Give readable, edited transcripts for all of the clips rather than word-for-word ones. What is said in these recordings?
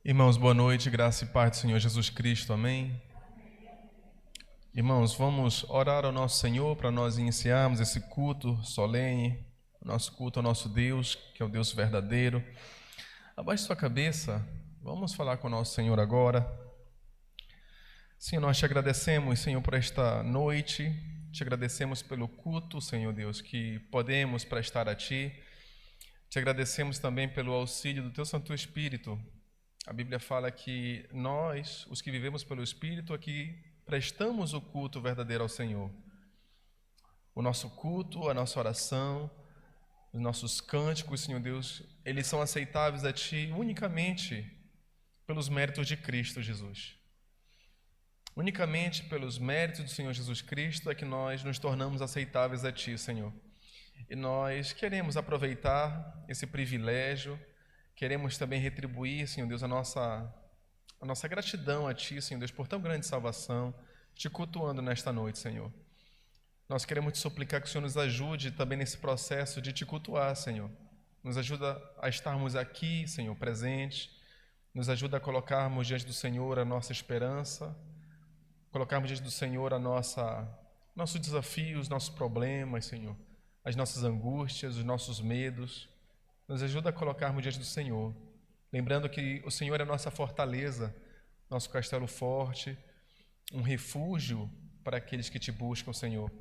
Irmãos, boa noite, graça e paz do Senhor Jesus Cristo, amém? Irmãos, vamos orar ao nosso Senhor para nós iniciarmos esse culto solene, nosso culto ao nosso Deus, que é o Deus verdadeiro. Abaixe sua cabeça, vamos falar com o nosso Senhor agora. Senhor, nós te agradecemos, Senhor, por esta noite, te agradecemos pelo culto, Senhor Deus, que podemos prestar a Ti. Te agradecemos também pelo auxílio do Teu Santo Espírito. A Bíblia fala que nós, os que vivemos pelo Espírito, aqui prestamos o culto verdadeiro ao Senhor. O nosso culto, a nossa oração, os nossos cânticos, Senhor Deus, eles são aceitáveis a Ti unicamente pelos méritos de Cristo Jesus. Unicamente pelos méritos do Senhor Jesus Cristo é que nós nos tornamos aceitáveis a Ti, Senhor. E nós queremos aproveitar esse privilégio. Queremos também retribuir, Senhor Deus, a nossa gratidão a Ti, Senhor Deus, por tão grande salvação, Te cultuando nesta noite, Senhor. Nós queremos Te suplicar que o Senhor nos ajude também nesse processo de Te cultuar, Senhor. Nos ajuda a estarmos aqui, Senhor, presentes. Nos ajuda a colocarmos diante do Senhor a nossa esperança, colocarmos diante do Senhor nossos desafios, nossos problemas, Senhor, as nossas angústias, os nossos medos. Nos ajuda a colocarmos diante do Senhor, lembrando que o Senhor é a nossa fortaleza, nosso castelo forte, um refúgio para aqueles que Te buscam, Senhor.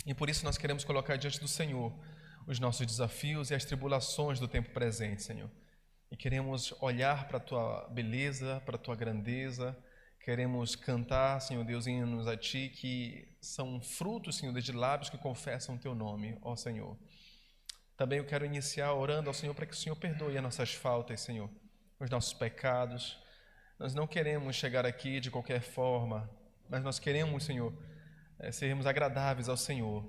E por isso nós queremos colocar diante do Senhor os nossos desafios e as tribulações do tempo presente, Senhor. E queremos olhar para a Tua beleza, para a Tua grandeza, queremos cantar, Senhor Deus, hinos a Ti que são frutos, Senhor Deus, de lábios que confessam o Teu nome, ó Senhor. Também eu quero iniciar orando ao Senhor para que o Senhor perdoe as nossas faltas, Senhor, os nossos pecados. Nós não queremos chegar aqui de qualquer forma, mas nós queremos, Senhor, sermos agradáveis ao Senhor.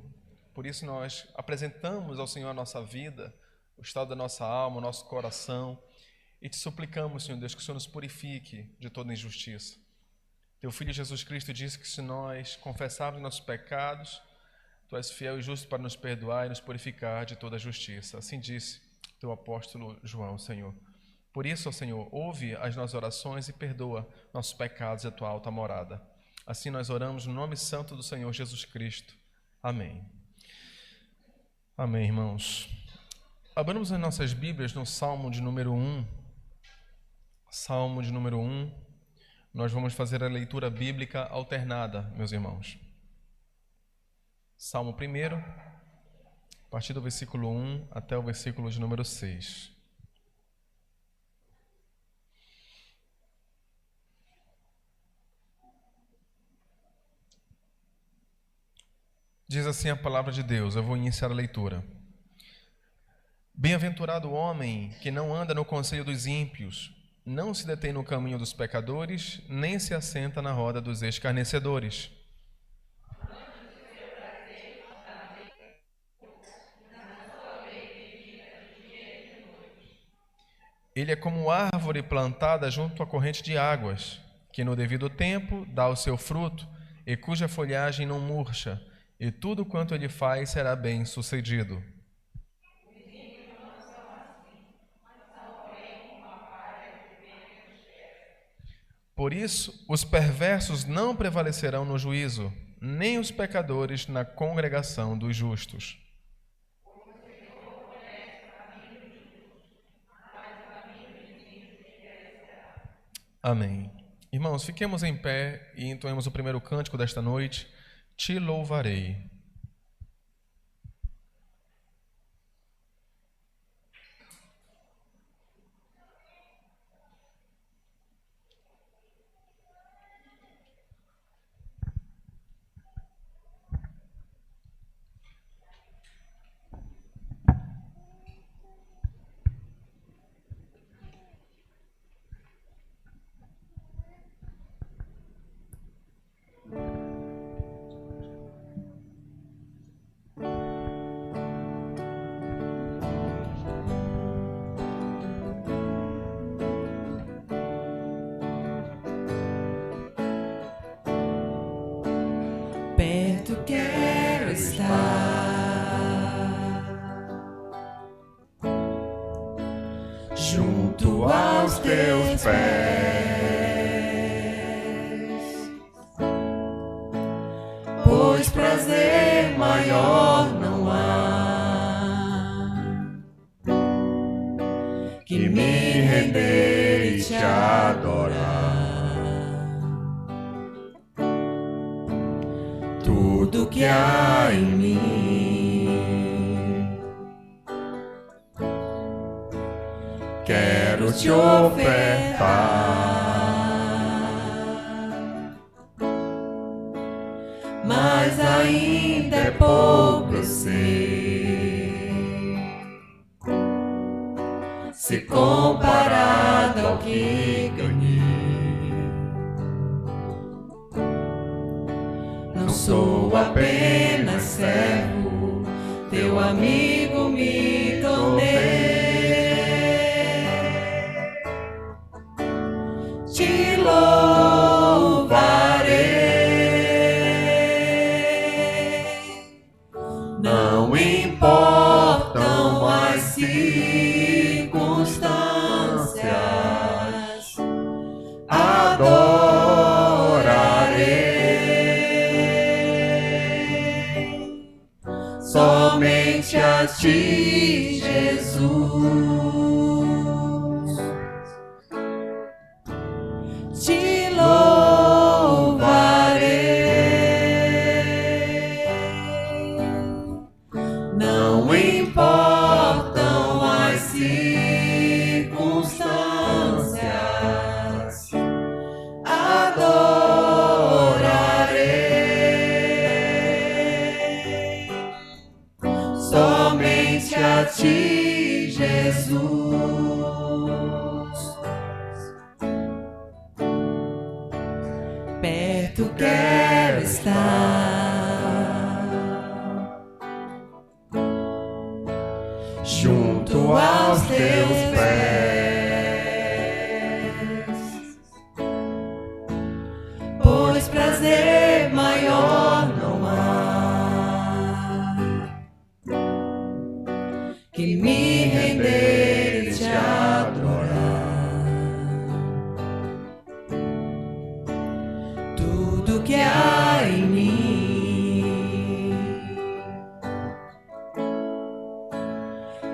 Por isso nós apresentamos ao Senhor a nossa vida, o estado da nossa alma, o nosso coração, e Te suplicamos, Senhor Deus, que o Senhor nos purifique de toda injustiça. Teu Filho Jesus Cristo disse que se nós confessarmos nossos pecados, Tu és fiel e justo para nos perdoar e nos purificar de toda a justiça. Assim disse Teu apóstolo João, Senhor. Por isso, ó Senhor, ouve as nossas orações e perdoa nossos pecados e a Tua alta morada. Assim nós oramos no nome santo do Senhor Jesus Cristo. Amém. Amém, irmãos. Abramos as nossas Bíblias no Salmo de número 1. Salmo de número 1. Nós vamos fazer a leitura bíblica alternada, meus irmãos. Salmo 1, a partir do versículo 1 até o versículo de número 6. Diz assim a palavra de Deus, eu vou iniciar a leitura. Bem-aventurado o homem que não anda no conselho dos ímpios, não se detém no caminho dos pecadores, nem se assenta na roda dos escarnecedores. Ele é como árvore plantada junto à corrente de águas, que no devido tempo dá o seu fruto, e cuja folhagem não murcha, e tudo quanto ele faz será bem sucedido. Por isso, os perversos não prevalecerão no juízo, nem os pecadores na congregação dos justos. Amém. Irmãos, fiquemos em pé e entoemos o primeiro cântico desta noite. Te louvarei. teus pés, pois prazer maior não há que me render e te adorar. Tudo que há em mim quero te ofertar, mas ainda é pouco, eu sei, se comparado ao que ganhei. Não sou apenas servo, teu amigo me tornei. Te louvarei, não importam as circunstâncias, adorarei somente a ti, Jesus. Te louvarei, não importam as circunstâncias, adorarei somente a ti, Jesus. Perto quero estar, junto aos teus pés, pois prazer maior não há que me render e te adorar. Tudo que há em mim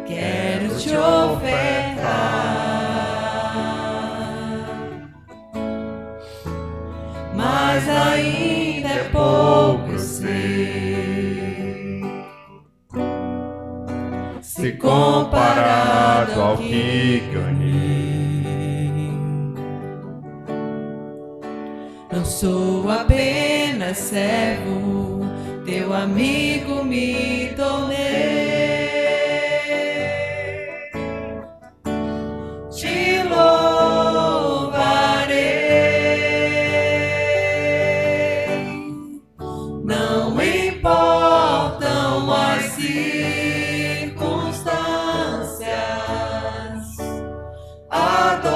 quero te ofertar, mas ainda é pouco, eu sei, se comparado ao que ganhei. Não sou apenas servo, teu amigo me tornei. Te louvarei, não importam as circunstâncias, adorarei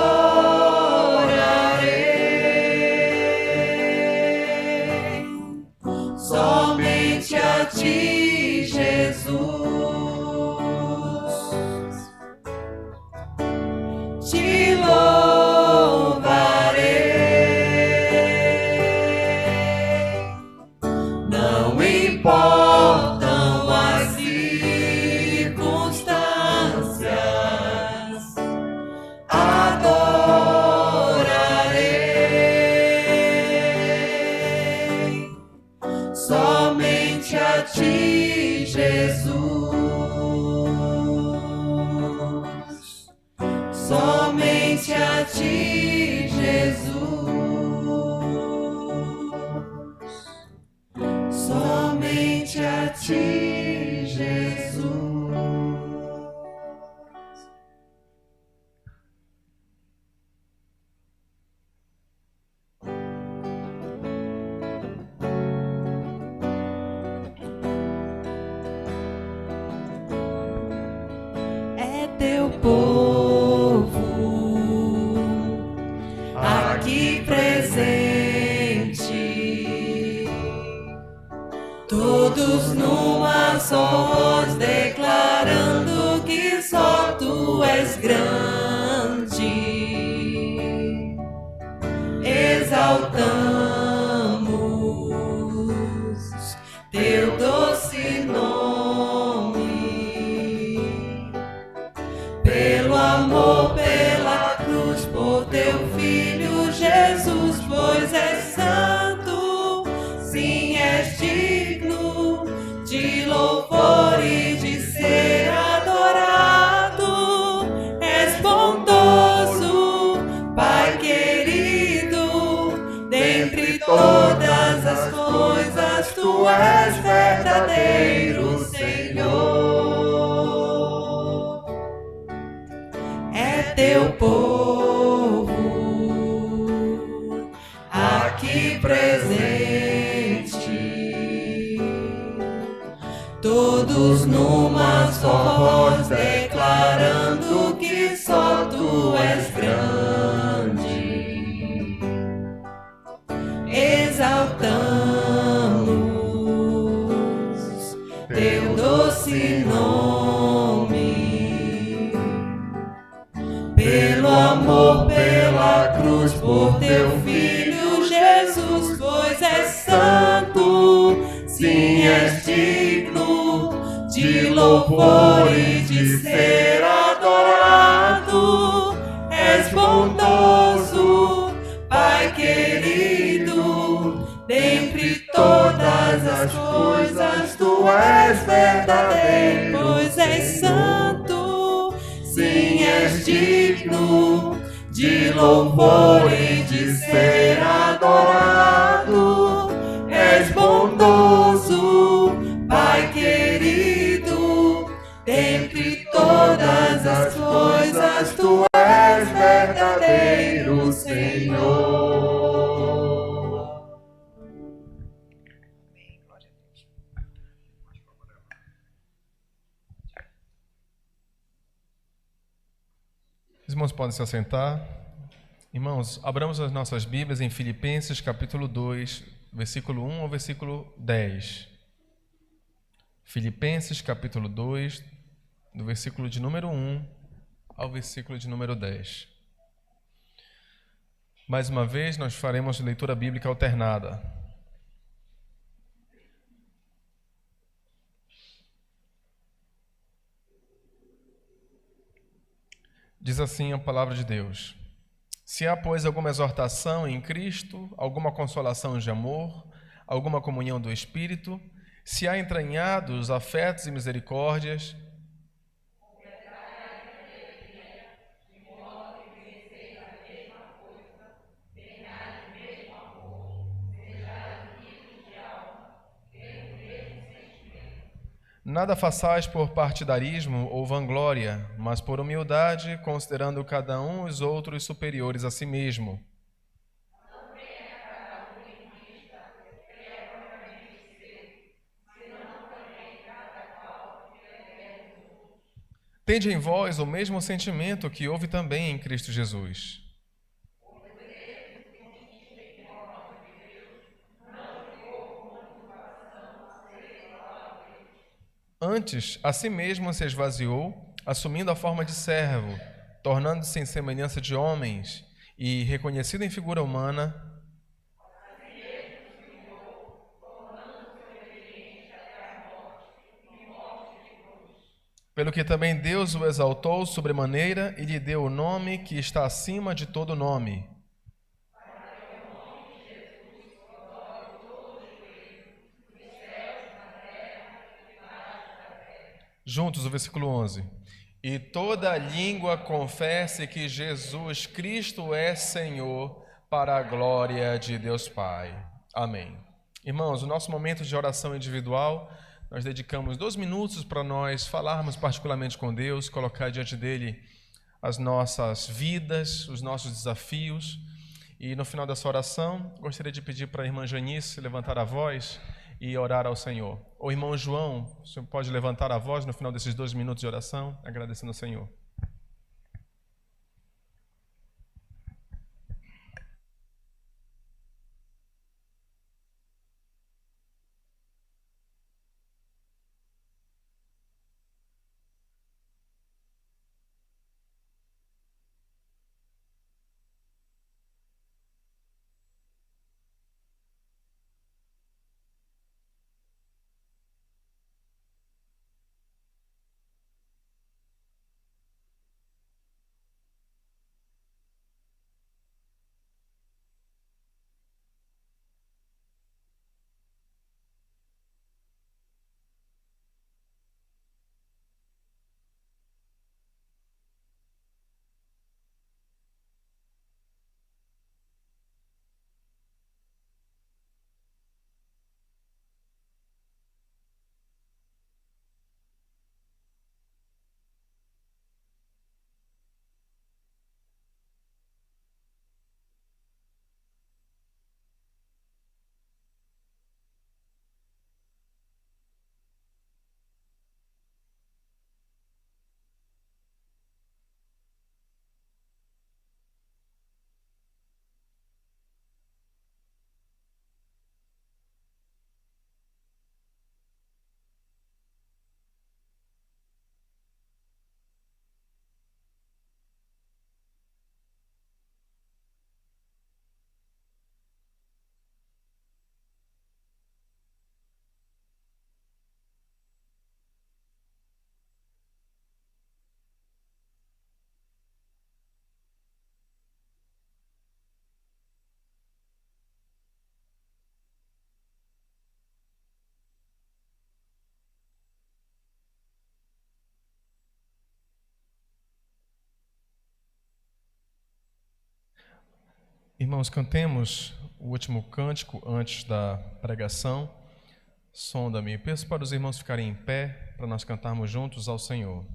somente a ti, Jesus. Te louvarei, não importam as circunstâncias, adorarei somente a ti, Jesus. Somente a ti, Jesus. Somente a ti, Jesus. É teu povo aqui presente, todos numa só voz declarando que só tu és grande. tu és verdadeiro Senhor. É teu povo aqui presente, todos numa só voz declarando que só tu és grande, exaltamos teu doce nome, pelo amor, pela cruz, por teu filho Jesus, pois és santo, sim, és digno de louvor e de ser adorado. És bondoso, Pai querido, dentre todas as coisas tu és verdadeiro, pois és santo, sim, és digno de louvor e de ser adorado. És bondoso, Pai querido, dentre todas as coisas tu és verdadeiro Senhor. Os irmãos podem se assentar. Irmãos, abramos as nossas Bíblias em Filipenses capítulo 2, versículo 1 ao versículo 10. Filipenses capítulo 2, do versículo de número 1 ao versículo de número 10. Mais uma vez, nós faremos leitura bíblica alternada. Diz assim a palavra de Deus: Se há, pois, alguma exortação em Cristo, alguma consolação de amor, alguma comunhão do Espírito, se há entranhados afetos e misericórdias, nada façais por partidarismo ou vanglória, mas por humildade, considerando cada um os outros superiores a si mesmo. Tende em vós o mesmo sentimento que houve também em Cristo Jesus. Antes, a si mesmo se esvaziou, assumindo a forma de servo, tornando-se em semelhança de homens, e, reconhecido em figura humana, pelo que também Deus o exaltou sobremaneira e lhe deu o nome que está acima de todo nome. Juntos, o versículo 11. E toda língua confesse que Jesus Cristo é Senhor, para a glória de Deus Pai. Amém. Irmãos, o nosso momento de oração individual, nós dedicamos 2 minutos para nós falarmos particularmente com Deus, colocar diante dele as nossas vidas, os nossos desafios. E no final dessa oração, gostaria de pedir para a irmã Janice levantar a voz e orar ao Senhor. O irmão João, o senhor pode levantar a voz no final desses 2 minutos de oração, agradecendo ao Senhor. Irmãos, cantemos o último cântico antes da pregação. Sonda-me. Peço para os irmãos ficarem em pé, para nós cantarmos juntos ao Senhor.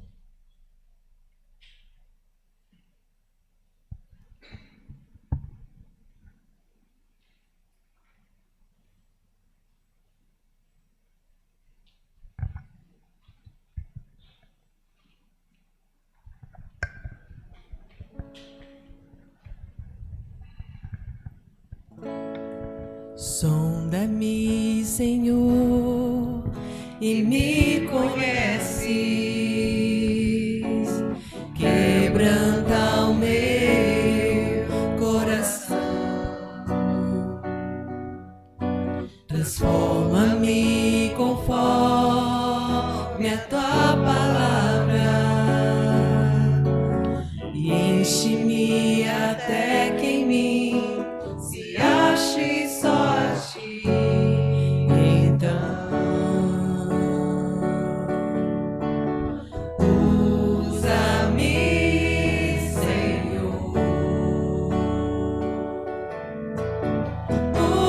Sonda-me, Senhor, e me conheces, quebranta o meu coração, transforma-me conforme a tua palavra e enche-me até que em mim se ache só a ti. Então usa-me, Senhor,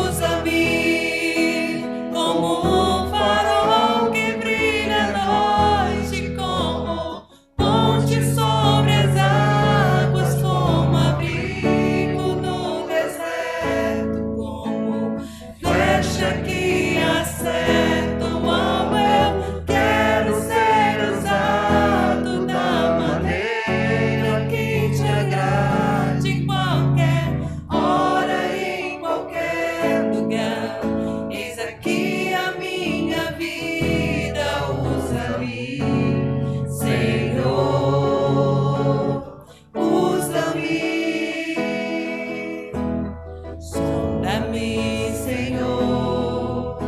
usa-me como um farol que brilha à noite, como ponte sobre as águas, como abrigo no deserto, como flecha que acerta o alvo. Eu quero ser usado da maneira que te agrade, em qualquer hora e em qualquer lugar. Eis aqui a minha vida, usa-me, Senhor, usa-me. Sonda-me, Senhor,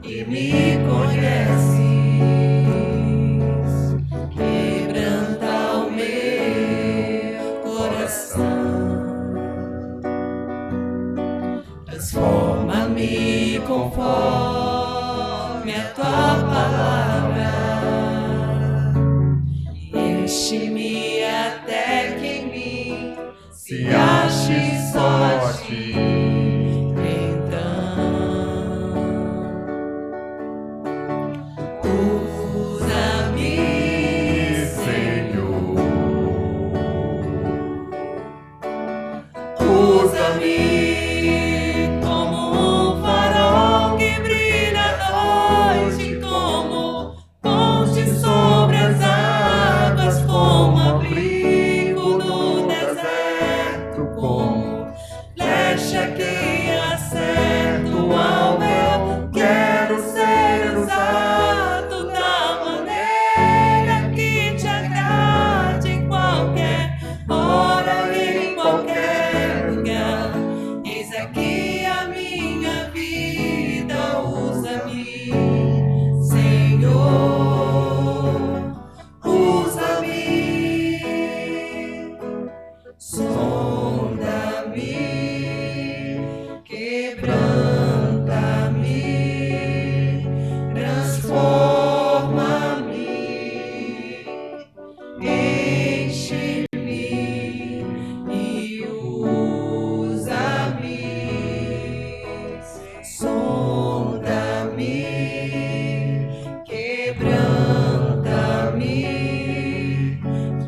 e me conheces, quebranta o meu coração, transforma-me conforme a tua palavra, enche-me até que em mim se ache só a ti. Então usa-me, Senhor, usa-me como um farol que brilha à noite, como ponte sobre as águas, como abrigo no deserto, como flecha que acerta o alvo. Eu quero ser usado da maneira que te agrade, em qualquer hora e em qualquer lugar. Eis aqui a minha vida, usa-me, Senhor, usa-me. Sonda-me, quebranta-me, transforma-me, enche-me e usa-me. Sonda-me, quebranta-me,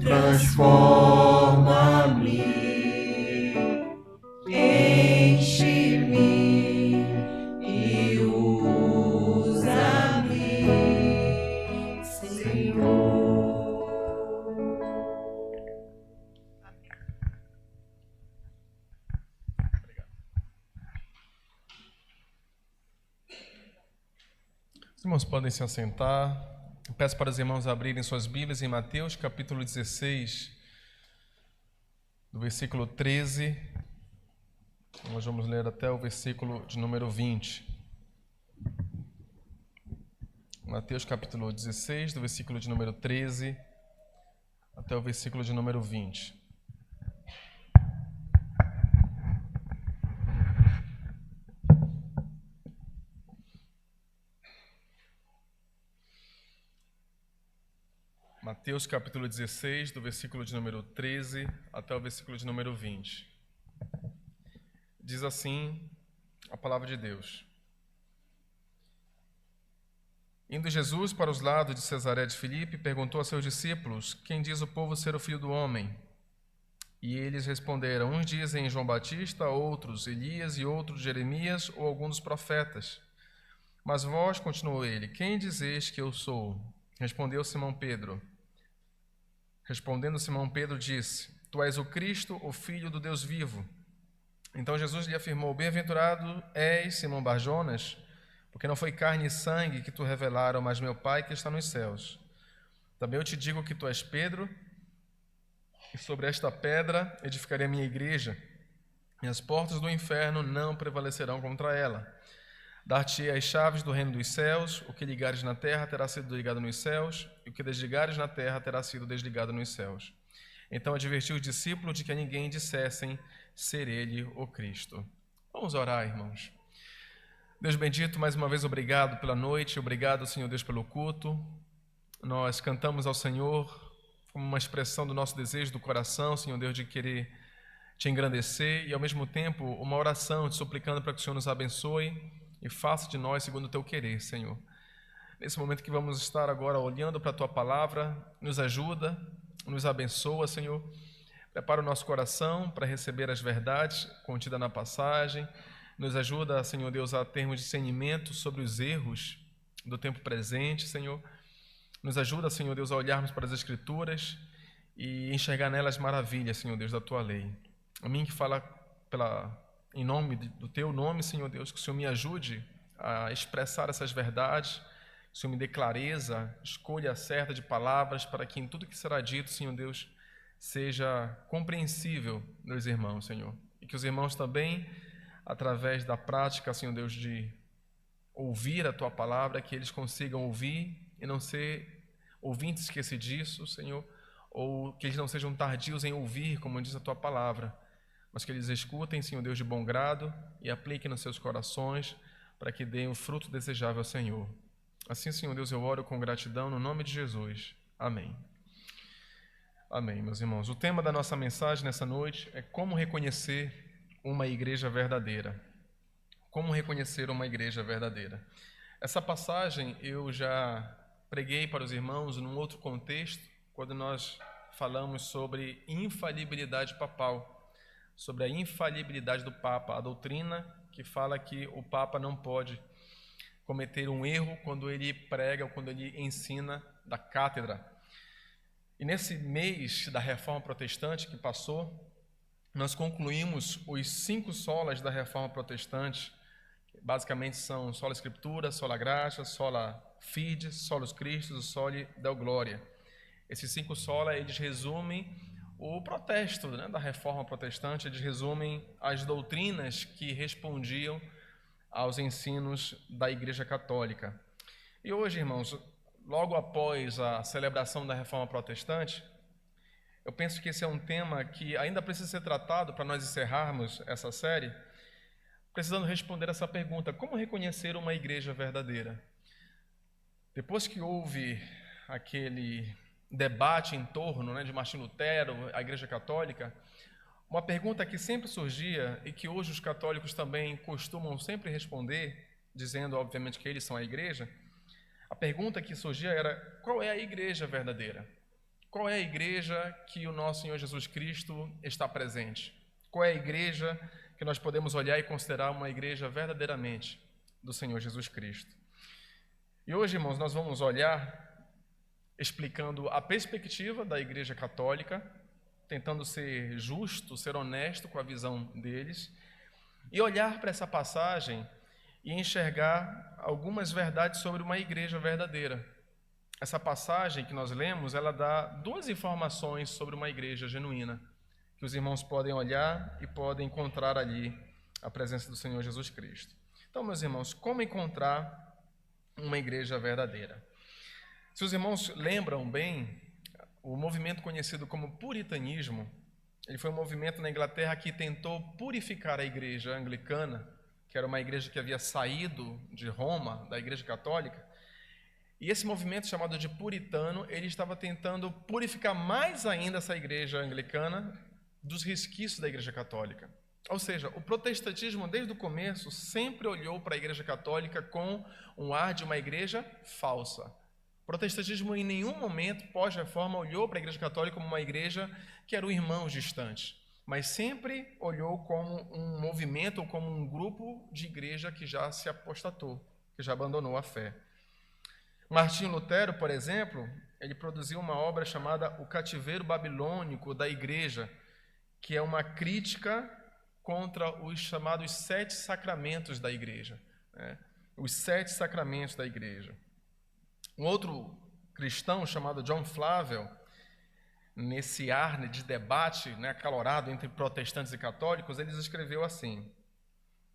transforma-me, enche-me e usa-me, Senhor. Os irmãos podem se assentar. Peço para os irmãos abrirem suas Bíblias em Mateus, capítulo 16, do versículo 13. Nós vamos ler até o versículo de número 20. Mateus, capítulo 16, do versículo de número 13 até o versículo de número 20. Mateus capítulo 16, do versículo de número 13 até o versículo de número 20. Diz assim a palavra de Deus. Indo Jesus para os lados de Cesaré de Filipe, perguntou a seus discípulos: quem diz o povo ser o Filho do Homem? E eles responderam: uns dizem João Batista, outros Elias e outros Jeremias ou algum dos profetas. Mas vós, continuou ele, quem dizeis que eu sou? Respondeu Simão Pedro. Respondendo Simão Pedro, disse: tu és o Cristo, o Filho do Deus vivo. Então Jesus lhe afirmou: bem-aventurado és, Simão Barjonas, porque não foi carne e sangue que tu revelaram, mas meu Pai que está nos céus. Também eu te digo que tu és Pedro, e sobre esta pedra edificarei a minha igreja, e as portas do inferno não prevalecerão contra ela. Dar-te-ei as chaves do reino dos céus, o que ligares na terra terá sido ligado nos céus, e o que desligares na terra terá sido desligado nos céus. Então advertiu os discípulos de que a ninguém dissessem ser ele o Cristo. Vamos orar, irmãos. Deus bendito, mais uma vez obrigado pela noite, obrigado, Senhor Deus, pelo culto. Nós cantamos ao Senhor como uma expressão do nosso desejo do coração, Senhor Deus, de querer te engrandecer e ao mesmo tempo uma oração te suplicando para que o Senhor nos abençoe e faça de nós segundo o teu querer, Senhor. Nesse momento que vamos estar agora olhando para a tua palavra, nos ajuda, nos abençoa, Senhor. Prepara o nosso coração para receber as verdades contidas na passagem. Nos ajuda, Senhor Deus, a termos discernimento sobre os erros do tempo presente, Senhor. Nos ajuda, Senhor Deus, a olharmos para as Escrituras e enxergar nelas maravilhas, Senhor Deus, da tua lei. A mim que fala em nome do teu nome, Senhor Deus, que o Senhor me ajude a expressar essas verdades, que o Senhor me dê clareza, escolha certa de palavras, para que em tudo que será dito, Senhor Deus, seja compreensível dos irmãos, Senhor. E que os irmãos também, através da prática, Senhor Deus, de ouvir a tua palavra, que eles consigam ouvir e não ser ouvintes esquecidos, Senhor, ou que eles não sejam tardios em ouvir, como diz a tua palavra, mas que eles escutem, Senhor Deus, de bom grado e apliquem nos seus corações para que deem o fruto desejável ao Senhor. Assim, Senhor Deus, eu oro com gratidão no nome de Jesus. Amém. Amém, meus irmãos. O tema da nossa mensagem nessa noite é como reconhecer uma igreja verdadeira. Como reconhecer uma igreja verdadeira. Essa passagem eu já preguei para os irmãos num outro contexto, quando nós falamos sobre infalibilidade papal, sobre a infalibilidade do Papa, a doutrina que fala que o Papa não pode cometer um erro quando ele prega ou quando ele ensina da cátedra. E nesse mês da Reforma Protestante que passou, nós concluímos os 5 solas da Reforma Protestante. Basicamente são sola Escritura, sola Gratia, sola Fide, solus Christus, soli Deo Gloria. Esses 5 sola, eles resumem o protesto, né, da Reforma Protestante, eles resumem as doutrinas que respondiam aos ensinos da Igreja Católica. E hoje, irmãos, logo após a celebração da Reforma Protestante, eu penso que esse é um tema que ainda precisa ser tratado para nós encerrarmos essa série, precisando responder essa pergunta: como reconhecer uma igreja verdadeira? Depois que houve aquele debate em torno, né, de Martinho Lutero, a Igreja Católica, uma pergunta que sempre surgia e que hoje os católicos também costumam sempre responder, dizendo, obviamente, que eles são a igreja, a pergunta que surgia era: qual é a igreja verdadeira? Qual é a igreja que o nosso Senhor Jesus Cristo está presente? Qual é a igreja que nós podemos olhar e considerar uma igreja verdadeiramente do Senhor Jesus Cristo? E hoje, irmãos, nós vamos olhar explicando a perspectiva da Igreja Católica, tentando ser justo, ser honesto com a visão deles, e olhar para essa passagem e enxergar algumas verdades sobre uma igreja verdadeira. Essa passagem que nós lemos, ela dá 2 informações sobre uma igreja genuína, que os irmãos podem olhar e podem encontrar ali a presença do Senhor Jesus Cristo. Então, meus irmãos, como encontrar uma igreja verdadeira? Se os irmãos lembram bem, o movimento conhecido como puritanismo, ele foi um movimento na Inglaterra que tentou purificar a igreja anglicana, que era uma igreja que havia saído de Roma, da Igreja Católica. E esse movimento chamado de puritano, ele estava tentando purificar mais ainda essa igreja anglicana dos resquícios da Igreja Católica. Ou seja, o protestantismo, desde o começo, sempre olhou para a Igreja Católica com um ar de uma igreja falsa. O protestantismo, em nenhum momento, pós-reforma, olhou para a Igreja Católica como uma igreja que eram irmãos distantes, mas sempre olhou como um movimento ou como um grupo de igreja que já se apostatou, que já abandonou a fé. Martinho Lutero, por exemplo, ele produziu uma obra chamada O Cativeiro Babilônico da Igreja, que é uma crítica contra os chamados 7 sacramentos da Igreja, né? Os 7 sacramentos da Igreja. Um outro cristão chamado John Flavel, nesse ar de debate, né, acalorado entre protestantes e católicos, ele escreveu assim: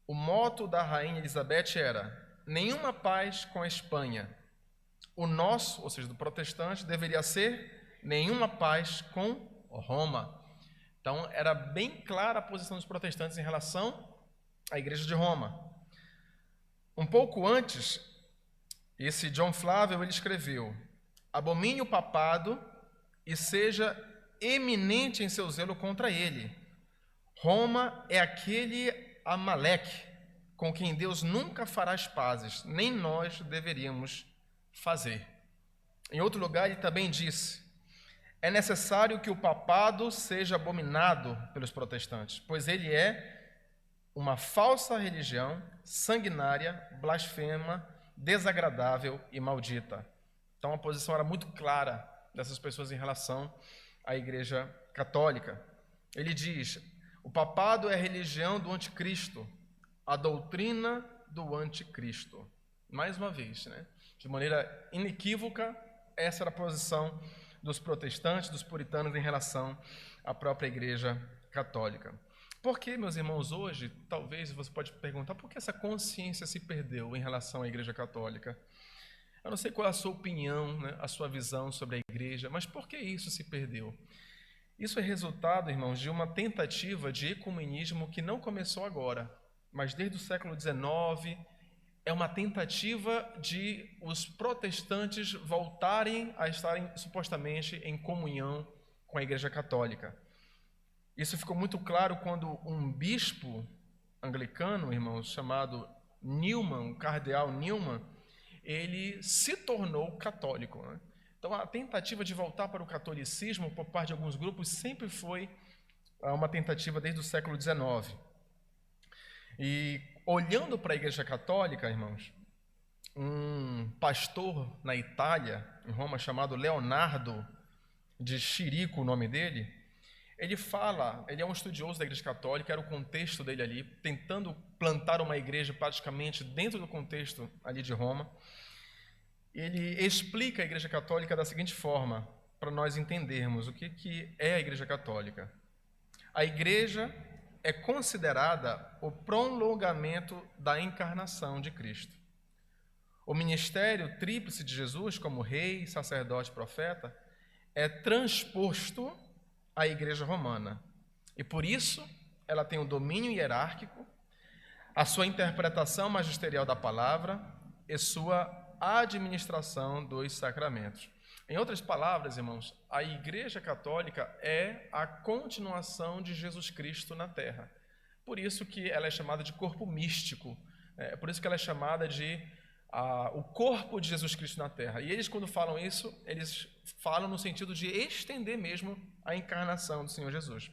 o moto da rainha Elizabeth era: nenhuma paz com a Espanha. O nosso, ou seja, do protestante, deveria ser: nenhuma paz com Roma. Então, era bem clara a posição dos protestantes em relação à Igreja de Roma. Um pouco antes, esse John Flavel, ele escreveu: abomine o papado e seja eminente em seu zelo contra ele. Roma é aquele Amaleque com quem Deus nunca fará as pazes, nem nós deveríamos fazer. Em outro lugar, ele também disse: é necessário que o papado seja abominado pelos protestantes, pois ele é uma falsa religião, sanguinária, blasfema, desagradável e maldita. Então a posição era muito clara dessas pessoas em relação à Igreja Católica. Ele diz: o papado é a religião do anticristo, a doutrina do anticristo. Mais uma vez, né? De maneira inequívoca, essa era a posição dos protestantes, dos puritanos em relação à própria Igreja Católica. Por que, meus irmãos, hoje, talvez você pode perguntar, por que essa consciência se perdeu em relação à Igreja Católica? Eu não sei qual é a sua opinião, né, a sua visão sobre a Igreja, mas por que isso se perdeu? Isso é resultado, irmãos, de uma tentativa de ecumenismo que não começou agora, mas desde o século XIX. É uma tentativa de os protestantes voltarem a estarem supostamente em comunhão com a Igreja Católica. Isso ficou muito claro quando um bispo anglicano, irmãos, chamado Newman, o cardeal Newman, ele se tornou católico, né? Então a tentativa de voltar para o catolicismo por parte de alguns grupos sempre foi uma tentativa desde o século XIX. E olhando para a Igreja Católica, irmãos, um pastor na Itália, em Roma, chamado Leonardo de Chirico, o nome dele, ele é um estudioso da Igreja Católica, era o contexto dele ali, tentando plantar uma igreja praticamente dentro do contexto ali de Roma. Ele explica a Igreja Católica da seguinte forma, para nós entendermos o que é a Igreja Católica. A Igreja é considerada o prolongamento da encarnação de Cristo. O ministério tríplice de Jesus, como rei, sacerdote e profeta, é transposto à Igreja Romana. E por isso, ela tem o domínio hierárquico, a sua interpretação magisterial da palavra e sua administração dos sacramentos. Em outras palavras, irmãos, a Igreja Católica é a continuação de Jesus Cristo na Terra. Por isso que ela é chamada de corpo místico. Por isso que ela é chamada de o corpo de Jesus Cristo na Terra. E eles, quando falam isso, eles falam no sentido de estender mesmo a encarnação do Senhor Jesus.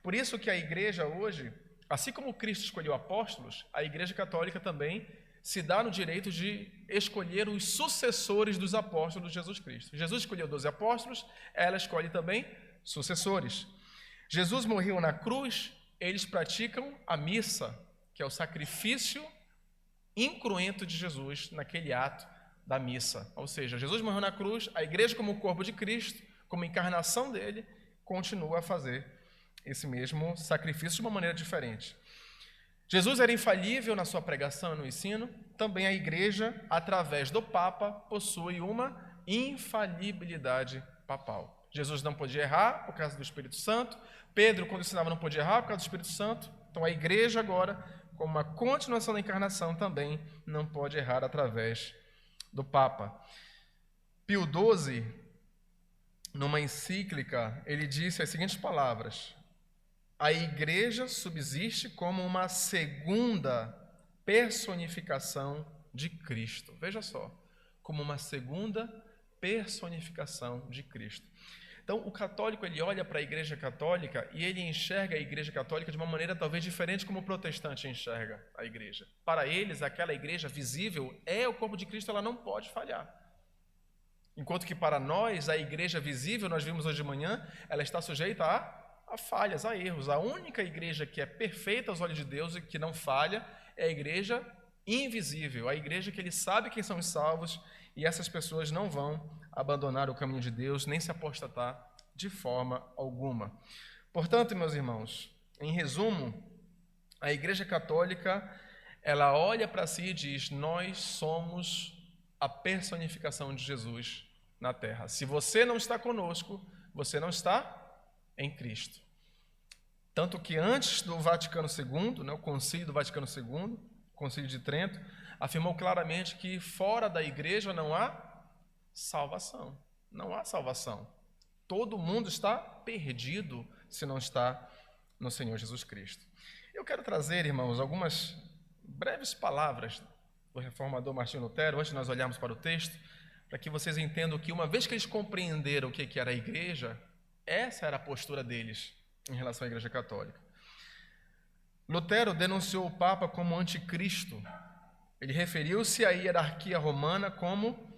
Por isso que a Igreja hoje, assim como Cristo escolheu apóstolos, a Igreja Católica também se dá no direito de escolher os sucessores dos apóstolos de Jesus Cristo. Jesus escolheu 12 apóstolos, ela escolhe também sucessores. Jesus morreu na cruz, eles praticam a missa, que é o sacrifício incruento de Jesus naquele ato da missa. Ou seja, Jesus morreu na cruz, a igreja como o corpo de Cristo, como encarnação dele, continua a fazer esse mesmo sacrifício de uma maneira diferente. Jesus era infalível na sua pregação e no ensino, também a igreja, através do Papa, possui uma infalibilidade papal. Jesus não podia errar por causa do Espírito Santo, Pedro, quando ensinava, não podia errar por causa do Espírito Santo, então a igreja agora, como uma continuação da encarnação, também não pode errar através do Papa. Pio XII, numa encíclica, ele disse as seguintes palavras: a igreja subsiste como uma segunda personificação de Cristo. Veja só, como uma segunda personificação de Cristo. Então, o católico, ele olha para a igreja católica e ele enxerga a igreja católica de uma maneira talvez diferente como o protestante enxerga a igreja. Para eles, aquela igreja visível é o corpo de Cristo, ela não pode falhar. Enquanto que para nós, a igreja visível, nós vimos hoje de manhã, ela está sujeita a falhas, a erros. A única igreja que é perfeita aos olhos de Deus e que não falha é a igreja invisível, a igreja que ele sabe quem são os salvos, e essas pessoas não vão abandonar o caminho de Deus, nem se apostatar de forma alguma. Portanto, meus irmãos, em resumo, a Igreja Católica, ela olha para si e diz: nós somos a personificação de Jesus na terra. Se você não está conosco, você não está em Cristo. Tanto que antes do Vaticano II, o Concílio do Vaticano II, Concílio de Trento, afirmou claramente que fora da igreja não há salvação. Não há salvação. Todo mundo está perdido se não está no Senhor Jesus Cristo. Eu quero trazer, irmãos, algumas breves palavras do reformador Martinho Lutero, antes de nós olharmos para o texto, para que vocês entendam que uma vez que eles compreenderam o que era a igreja, essa era a postura deles em relação à Igreja Católica. Lutero denunciou o Papa como anticristo. Ele referiu-se à hierarquia romana como,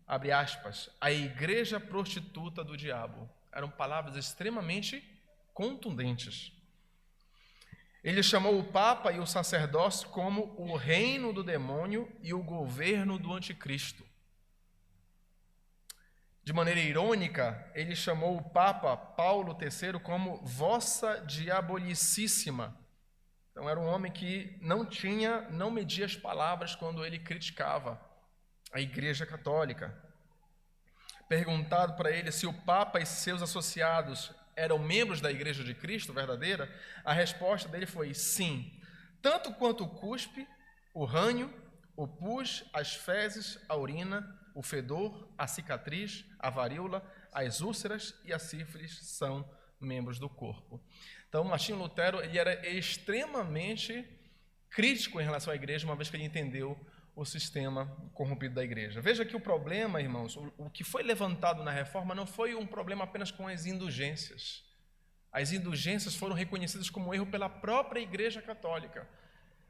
abre aspas, a igreja prostituta do diabo. Eram palavras extremamente contundentes. Ele chamou o Papa e o sacerdócio como o reino do demônio e o governo do anticristo. De maneira irônica, ele chamou o Papa Paulo III como vossa diabolicíssima. Então era um homem que não media as palavras quando ele criticava a Igreja Católica. Perguntado para ele se o Papa e seus associados eram membros da Igreja de Cristo verdadeira, a resposta dele foi sim, tanto quanto o cuspe, o ranho, o pus, as fezes, a urina, o fedor, a cicatriz, a varíola, as úlceras e a sífilis são membros do corpo. Então, Martinho Lutero ele era extremamente crítico em relação à igreja, uma vez que ele entendeu o sistema corrompido da igreja. Veja que o problema, irmãos, o que foi levantado na reforma não foi um problema apenas com as indulgências. As indulgências foram reconhecidas como erro pela própria Igreja Católica.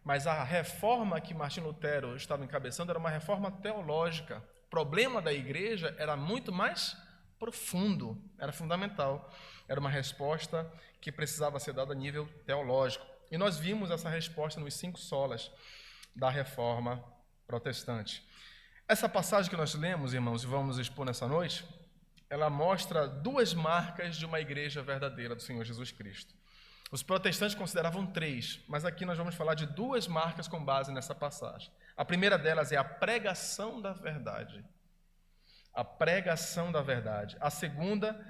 Mas a reforma que Martinho Lutero estava encabeçando era uma reforma teológica. O problema da igreja era muito mais profundo, era fundamental. Era uma resposta que precisava ser dada a nível teológico. E nós vimos essa resposta nos 5 solas da reforma protestante. Essa passagem que nós lemos, irmãos, e vamos expor nessa noite, ela mostra 2 marcas de uma igreja verdadeira do Senhor Jesus Cristo. Os protestantes consideravam 3, mas aqui nós vamos falar de 2 marcas com base nessa passagem. A primeira delas é a pregação da verdade. A pregação da verdade. A segunda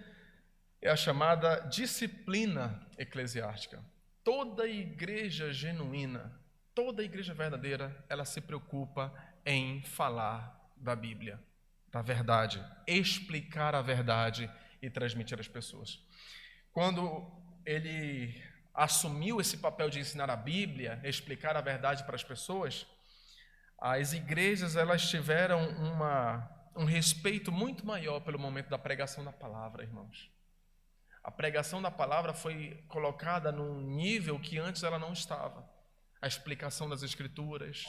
é a chamada disciplina eclesiástica. Toda igreja genuína, toda igreja verdadeira, ela se preocupa em falar da Bíblia, da verdade, explicar a verdade e transmitir às pessoas. Quando ele assumiu esse papel de ensinar a Bíblia, explicar a verdade para as pessoas, as igrejas elas tiveram um respeito muito maior pelo momento da pregação da palavra, irmãos. A pregação da palavra foi colocada num nível que antes ela não estava. A explicação das Escrituras,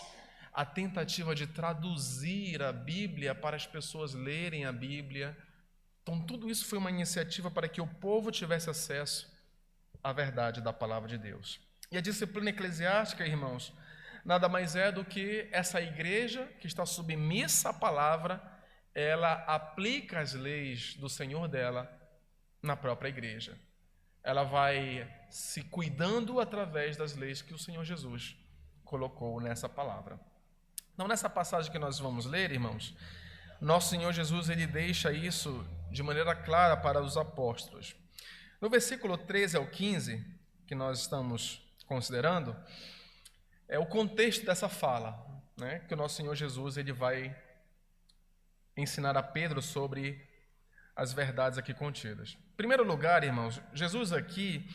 a tentativa de traduzir a Bíblia para as pessoas lerem a Bíblia. Então, tudo isso foi uma iniciativa para que o povo tivesse acesso à verdade da palavra de Deus. E a disciplina eclesiástica, irmãos, nada mais é do que essa igreja que está submissa à palavra, ela aplica as leis do Senhor dela na própria igreja. Ela vai se cuidando através das leis que o Senhor Jesus colocou nessa palavra. Então, nessa passagem que nós vamos ler, irmãos, nosso Senhor Jesus ele deixa isso de maneira clara para os apóstolos. No versículo 13 ao 15, que nós estamos considerando, é o contexto dessa fala, né, que o nosso Senhor Jesus ele vai ensinar a Pedro sobre as verdades aqui contidas. Em primeiro lugar, irmãos, Jesus aqui,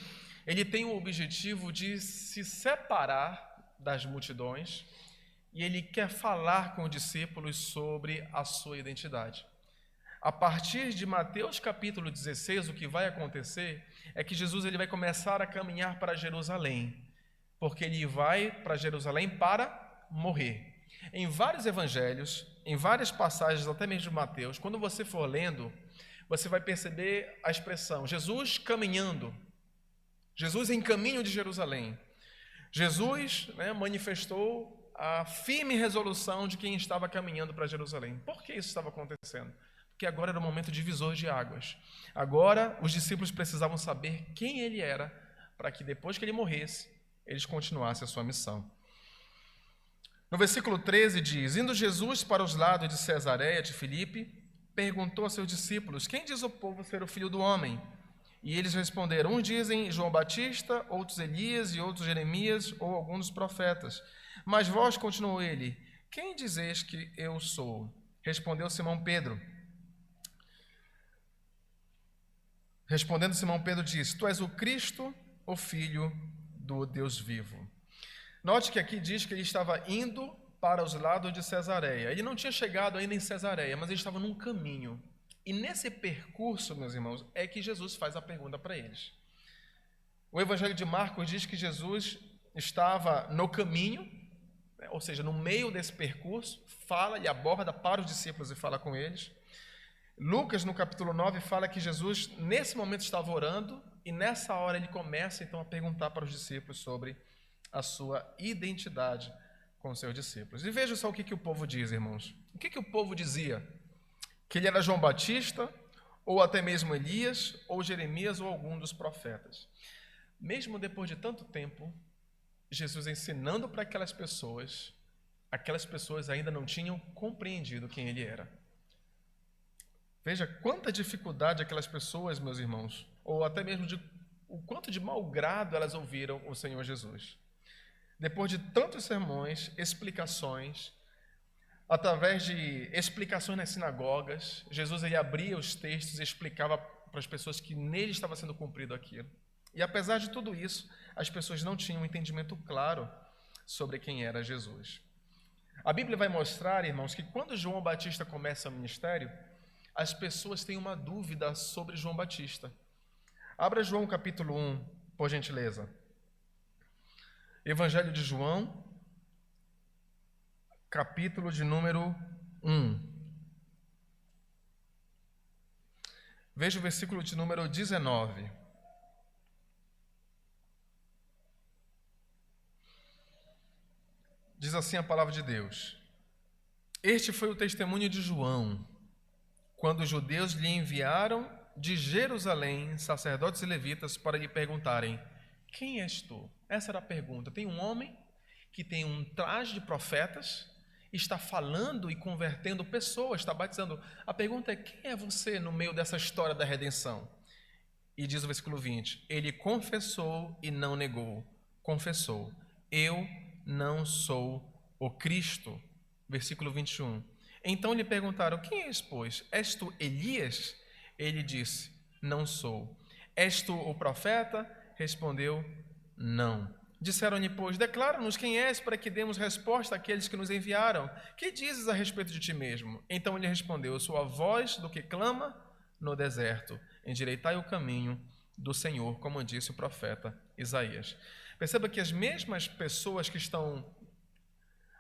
ele tem o objetivo de se separar das multidões e ele quer falar com os discípulos sobre a sua identidade. A partir de Mateus capítulo 16, o que vai acontecer é que Jesus ele vai começar a caminhar para Jerusalém, porque ele vai para Jerusalém para morrer. Em vários evangelhos, em várias passagens, até mesmo de Mateus, quando você for lendo, você vai perceber a expressão Jesus caminhando, Jesus em caminho de Jerusalém. Jesus manifestou a firme resolução de quem estava caminhando para Jerusalém. Por que isso estava acontecendo? Porque agora era o momento divisor de águas. Agora os discípulos precisavam saber quem ele era, para que depois que ele morresse, eles continuassem a sua missão. No versículo 13 diz: indo Jesus para os lados de Cesareia de Filipe, perguntou a seus discípulos: quem diz o povo ser o Filho do Homem? E eles responderam: uns dizem João Batista, outros Elias e outros Jeremias ou algum dos profetas. Mas vós, continuou ele, quem dizeis que eu sou? Respondeu Simão Pedro. Respondendo Simão Pedro disse: tu és o Cristo, o Filho do Deus vivo. Note que aqui diz que ele estava indo para os lados de Cesareia. Ele não tinha chegado ainda em Cesareia, mas ele estava num caminho. E nesse percurso, meus irmãos, é que Jesus faz a pergunta para eles. O Evangelho de Marcos diz que Jesus estava no caminho, ou seja, no meio desse percurso, fala e aborda para os discípulos e fala com eles. Lucas, no capítulo 9, fala que Jesus, nesse momento, estava orando e nessa hora ele começa, então, a perguntar para os discípulos sobre a sua identidade com os seus discípulos. E veja só o que o povo diz, irmãos. O que o povo dizia? Que ele era João Batista, ou até mesmo Elias, ou Jeremias, ou algum dos profetas. Mesmo depois de tanto tempo, Jesus ensinando para aquelas pessoas ainda não tinham compreendido quem ele era. Veja quanta dificuldade aquelas pessoas, meus irmãos, ou até mesmo o quanto de mau grado elas ouviram o Senhor Jesus. Depois de tantos sermões, explicações, através de explicações nas sinagogas, Jesus ele abria os textos e explicava para as pessoas que nele estava sendo cumprido aquilo. E apesar de tudo isso, as pessoas não tinham um entendimento claro sobre quem era Jesus. A Bíblia vai mostrar, irmãos, que quando João Batista começa o ministério, as pessoas têm uma dúvida sobre João Batista. Abra João capítulo 1, por gentileza. Evangelho de João, capítulo de número 1. Veja o versículo de número 19. Diz assim a palavra de Deus: este foi o testemunho de João, quando os judeus lhe enviaram de Jerusalém sacerdotes e levitas para lhe perguntarem: quem és tu? Essa era a pergunta. Tem um homem que tem um traje de profetas, está falando e convertendo pessoas, está batizando. A pergunta é: quem é você no meio dessa história da redenção? E diz o versículo 20: ele confessou e não negou. Confessou: eu não sou o Cristo. Versículo 21. Então lhe perguntaram: quem és, pois? És tu Elias? Ele disse: não sou. És tu o profeta? Respondeu: não. Disseram-lhe, pois, declara-nos quem és, para que demos resposta àqueles que nos enviaram. Que dizes a respeito de ti mesmo? Então ele respondeu: eu sou a voz do que clama no deserto. Endireitai o caminho do Senhor, como disse o profeta Isaías. Perceba que as mesmas pessoas que estão,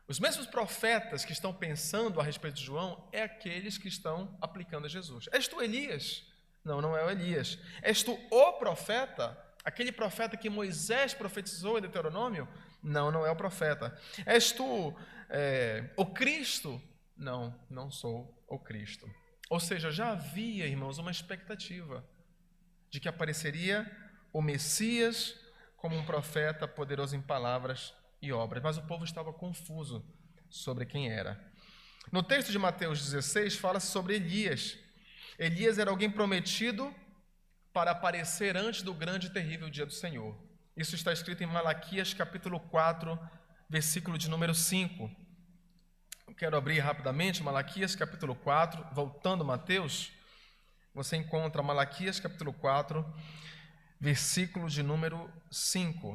os mesmos profetas que estão pensando a respeito de João, é aqueles que estão aplicando a Jesus. És tu Elias? Não, não é o Elias. És tu o profeta? Aquele profeta que Moisés profetizou em Deuteronômio? Não, não é o profeta. És tu o Cristo? Não, não sou o Cristo. Ou seja, já havia, irmãos, uma expectativa de que apareceria o Messias como um profeta poderoso em palavras e obras, mas o povo estava confuso sobre quem era. No texto de Mateus 16, fala-se sobre Elias. Elias era alguém prometido para aparecer antes do grande e terrível dia do Senhor. Isso está escrito em Malaquias capítulo 4, versículo de número 5. Eu quero abrir rapidamente Malaquias capítulo 4, voltando a Mateus, você encontra Malaquias capítulo 4, versículo de número 5.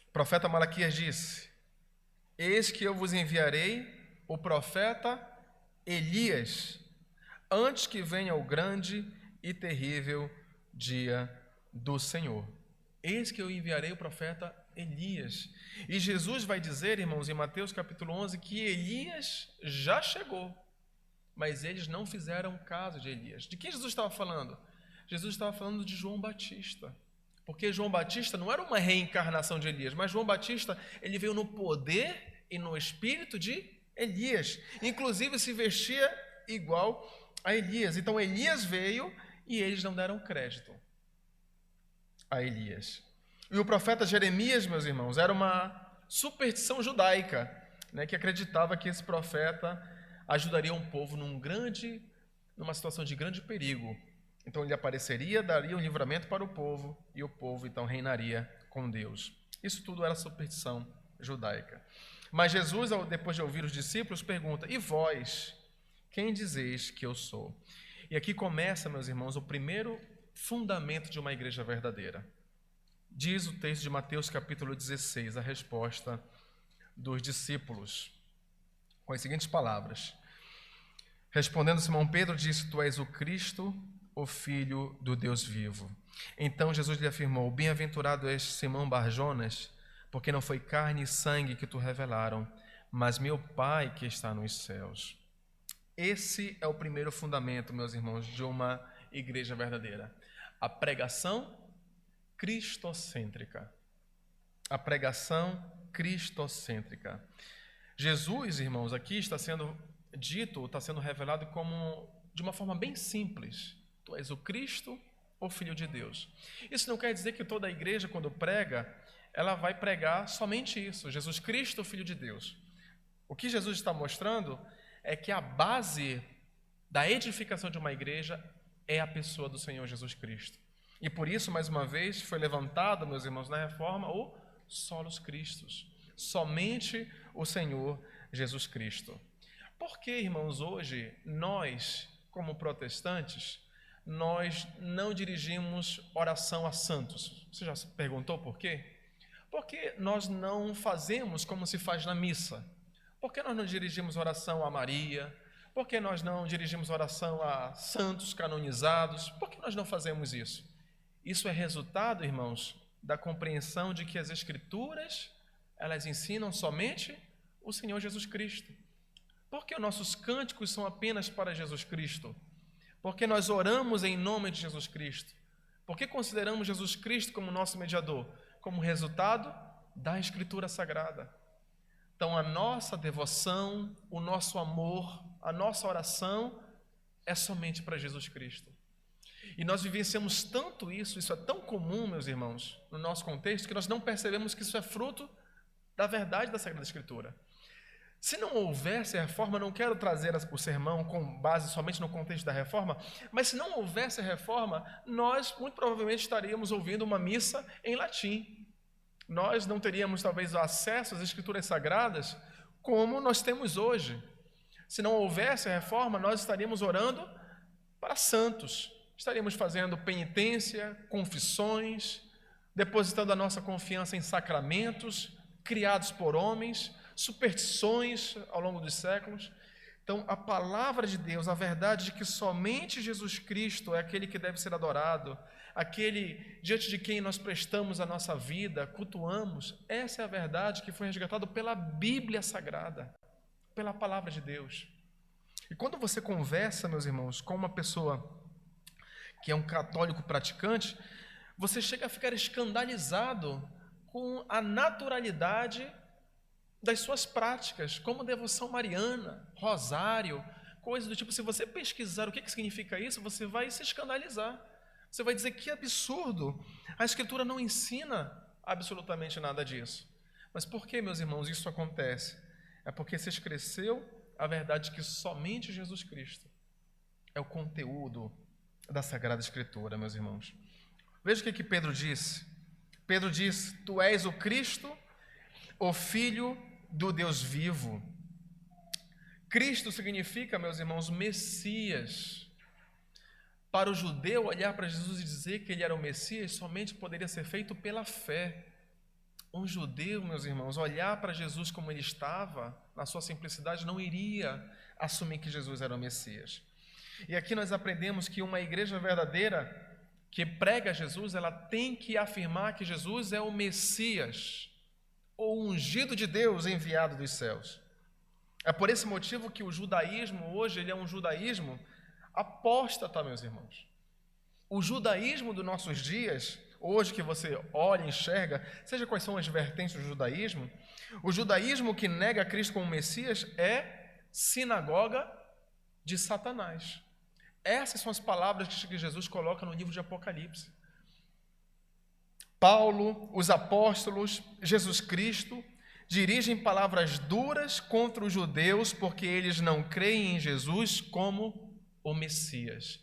O profeta Malaquias disse: eis que eu vos enviarei o profeta Elias, antes que venha o grande e terrível dia do Senhor. Eis que eu enviarei o profeta Elias. E Jesus vai dizer, irmãos, em Mateus capítulo 11, que Elias já chegou, mas eles não fizeram caso de Elias. De quem Jesus estava falando? Jesus estava falando de João Batista. Porque João Batista não era uma reencarnação de Elias, mas João Batista, ele veio no poder e no espírito de Elias. Inclusive se vestia igual a Elias. Então Elias veio e eles não deram crédito a Elias. E o profeta Jeremias, meus irmãos, era uma superstição judaica, né, que acreditava que esse profeta ajudaria um povo numa situação de grande perigo. Então ele apareceria, daria um livramento para o povo, e o povo então reinaria com Deus. Isso tudo era superstição judaica. Mas Jesus, depois de ouvir os discípulos, pergunta: e vós, quem dizeis que eu sou? E aqui começa, meus irmãos, o primeiro fundamento de uma igreja verdadeira. Diz o texto de Mateus capítulo 16, a resposta dos discípulos, com as seguintes palavras: respondendo Simão Pedro, disse: tu és o Cristo, o Filho do Deus vivo. Então Jesus lhe afirmou: bem-aventurado és Simão Barjonas, porque não foi carne e sangue que te revelaram, mas meu Pai que está nos céus. Esse é o primeiro fundamento, meus irmãos, de uma igreja verdadeira: a pregação cristocêntrica. A pregação cristocêntrica. Jesus, irmãos, aqui está sendo dito, está sendo revelado como de uma forma bem simples: tu és o Cristo, o Filho de Deus. Isso não quer dizer que toda a igreja, quando prega, ela vai pregar somente isso: Jesus Cristo, o Filho de Deus. O que Jesus está mostrando é que a base da edificação de uma igreja é a pessoa do Senhor Jesus Cristo. E por isso, mais uma vez, foi levantado, meus irmãos, na reforma, o Solus Christus, somente o Senhor Jesus Cristo. Por que, irmãos, hoje, nós, como protestantes, nós não dirigimos oração a santos? Você já se perguntou por quê? Porque nós não fazemos como se faz na missa. Por que nós não dirigimos oração a Maria? Por que nós não dirigimos oração a santos canonizados? Por que nós não fazemos isso? Isso é resultado, irmãos, da compreensão de que as Escrituras, elas ensinam somente o Senhor Jesus Cristo. Por que os nossos cânticos são apenas para Jesus Cristo? Porque nós oramos em nome de Jesus Cristo. Porque consideramos Jesus Cristo como nosso mediador? Como resultado da Escritura Sagrada. Então a nossa devoção, o nosso amor, a nossa oração é somente para Jesus Cristo. E nós vivenciamos tanto isso é tão comum, meus irmãos, no nosso contexto, que nós não percebemos que isso é fruto da verdade da Sagrada Escritura. Se não houvesse a reforma, não quero trazer o sermão com base somente no contexto da reforma, mas se não houvesse a reforma, nós muito provavelmente estaríamos ouvindo uma missa em latim. Nós não teríamos talvez acesso às Escrituras Sagradas como nós temos hoje. Se não houvesse a reforma, nós estaríamos orando para santos. Estaríamos fazendo penitência, confissões, depositando a nossa confiança em sacramentos criados por homens, superstições ao longo dos séculos. Então, a palavra de Deus, a verdade de que somente Jesus Cristo é aquele que deve ser adorado, aquele diante de quem nós prestamos a nossa vida, cultuamos, essa é a verdade que foi resgatada pela Bíblia Sagrada, pela palavra de Deus. E quando você conversa, meus irmãos, com uma pessoa que é um católico praticante, você chega a ficar escandalizado com a naturalidade das suas práticas, como devoção mariana, rosário, coisas do tipo. Se você pesquisar o que significa isso, você vai se escandalizar. Você vai dizer que absurdo, a Escritura não ensina absolutamente nada disso. Mas por que, meus irmãos, isso acontece? É porque se esqueceu a verdade de que somente Jesus Cristo é o conteúdo da Sagrada Escritura, meus irmãos. Veja o que Pedro disse. Pedro diz: tu és o Cristo, o Filho do Deus vivo. Cristo significa, meus irmãos, Messias. Para o judeu, olhar para Jesus e dizer que ele era o Messias somente poderia ser feito pela fé. Um judeu, meus irmãos, olhar para Jesus como ele estava, na sua simplicidade, não iria assumir que Jesus era o Messias. E aqui nós aprendemos que uma igreja verdadeira que prega Jesus, ela tem que afirmar que Jesus é o Messias, ou ungido de Deus enviado dos céus. É por esse motivo que o judaísmo hoje ele é um judaísmo apóstata, meus irmãos. O judaísmo dos nossos dias, hoje que você olha e enxerga, seja quais são as vertentes do judaísmo, o judaísmo que nega Cristo como Messias é sinagoga de Satanás. Essas são as palavras que Jesus coloca no livro de Apocalipse. Paulo, os apóstolos, Jesus Cristo, dirigem palavras duras contra os judeus porque eles não creem em Jesus como o Messias.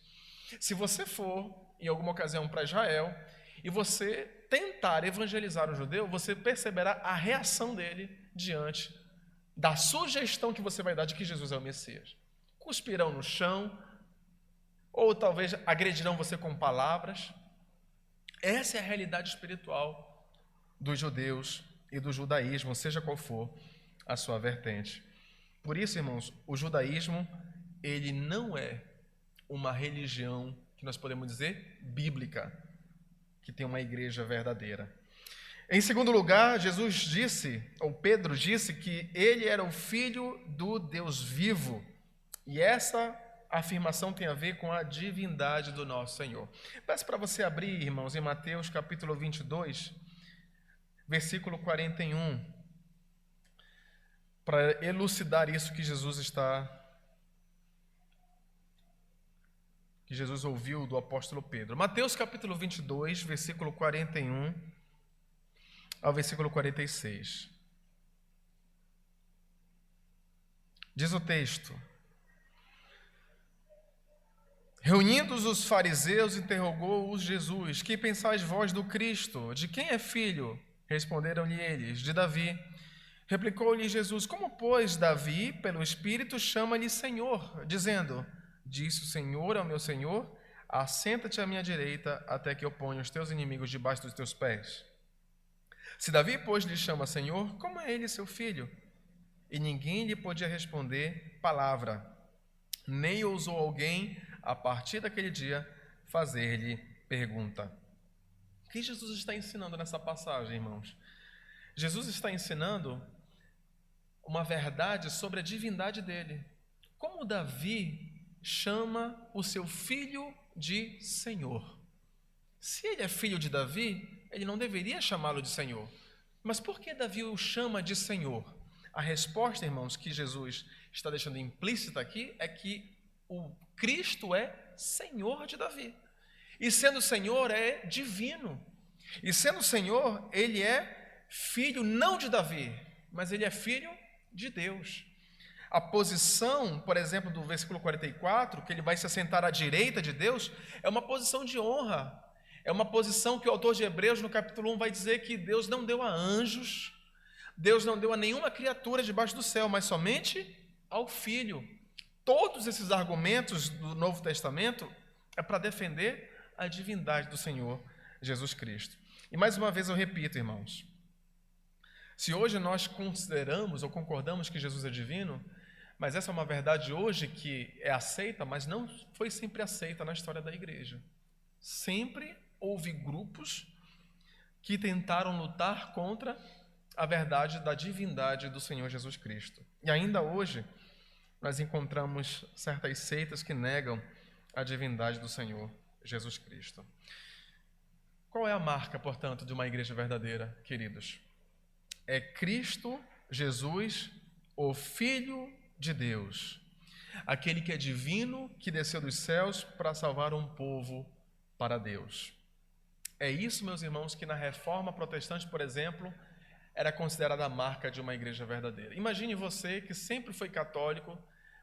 Se você for, em alguma ocasião, para Israel e você tentar evangelizar um judeu, você perceberá a reação dele diante da sugestão que você vai dar de que Jesus é o Messias. Cuspirão no chão, ou talvez agredirão você com palavras. Essa é a realidade espiritual dos judeus e do judaísmo, seja qual for a sua vertente. Por isso, irmãos, o judaísmo, ele não é uma religião que nós podemos dizer bíblica, que tem uma igreja verdadeira. Em segundo lugar, Jesus disse, ou Pedro disse, que ele era o Filho do Deus vivo. E essa afirmação tem a ver com a divindade do nosso Senhor. Peço para você abrir, irmãos, em Mateus capítulo 22, versículo 41, para elucidar isso que Jesus ouviu do apóstolo Pedro. Mateus capítulo 22, versículo 41 ao versículo 46. Diz o texto: reunindo-os os fariseus, interrogou-os Jesus: que pensais vós do Cristo? De quem é filho? Responderam-lhe eles: de Davi. Replicou-lhe Jesus: como, pois, Davi, pelo Espírito, chama-lhe Senhor, dizendo: disse o Senhor ao meu Senhor: assenta-te à minha direita, até que eu ponha os teus inimigos debaixo dos teus pés. Se Davi, pois, lhe chama Senhor, como é ele seu filho? E ninguém lhe podia responder palavra, nem ousou alguém, a partir daquele dia, fazer-lhe pergunta. O que Jesus está ensinando nessa passagem, irmãos? Jesus está ensinando uma verdade sobre a divindade dele. Como Davi chama o seu filho de Senhor? Se ele é filho de Davi, ele não deveria chamá-lo de Senhor. Mas por que Davi o chama de Senhor? A resposta, irmãos, que Jesus está deixando implícita aqui é que o Cristo é Senhor de Davi. E sendo Senhor, é divino. E sendo Senhor, ele é filho não de Davi, mas ele é filho de Deus. A posição, por exemplo, do versículo 44, que ele vai se assentar à direita de Deus, é uma posição de honra. É uma posição que o autor de Hebreus, no capítulo 1, vai dizer que Deus não deu a anjos, Deus não deu a nenhuma criatura debaixo do céu, mas somente ao Filho. Todos esses argumentos do Novo Testamento é para defender a divindade do Senhor Jesus Cristo. E mais uma vez eu repito, irmãos, se hoje nós consideramos ou concordamos que Jesus é divino, mas essa é uma verdade hoje que é aceita, mas não foi sempre aceita na história da igreja. Sempre houve grupos que tentaram lutar contra a verdade da divindade do Senhor Jesus Cristo. E ainda hoje nós encontramos certas seitas que negam a divindade do Senhor Jesus Cristo. Qual é a marca, portanto, de uma igreja verdadeira, queridos? É Cristo Jesus, o Filho de Deus, aquele que é divino, que desceu dos céus para salvar um povo para Deus. É isso, meus irmãos, que na Reforma Protestante, por exemplo, era considerada a marca de uma igreja verdadeira. Imagine você que sempre foi católico,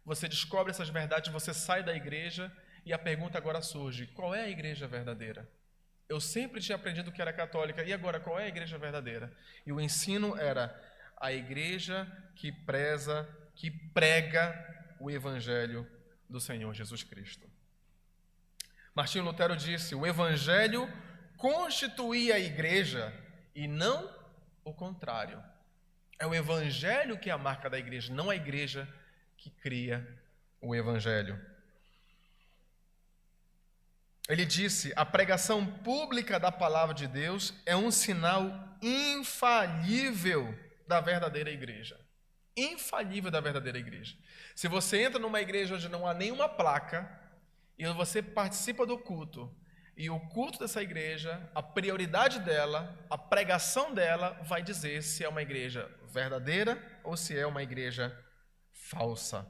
você descobre essas verdades, você sai da igreja e a pergunta agora surge: qual é a igreja verdadeira? Eu sempre tinha aprendido que era católica, e agora qual é a igreja verdadeira? E o ensino era a igreja que preza, que prega o evangelho do Senhor Jesus Cristo. Martinho Lutero disse: o evangelho constituía a igreja e não o contrário. É o evangelho que é a marca da igreja, não a igreja que cria o evangelho. Ele disse: a pregação pública da palavra de Deus é um sinal infalível da verdadeira igreja. Infalível da verdadeira igreja. Se você entra numa igreja onde não há nenhuma placa e você participa do culto, e o culto dessa igreja, a prioridade dela, a pregação dela vai dizer se é uma igreja verdadeira ou se é uma igreja falsa.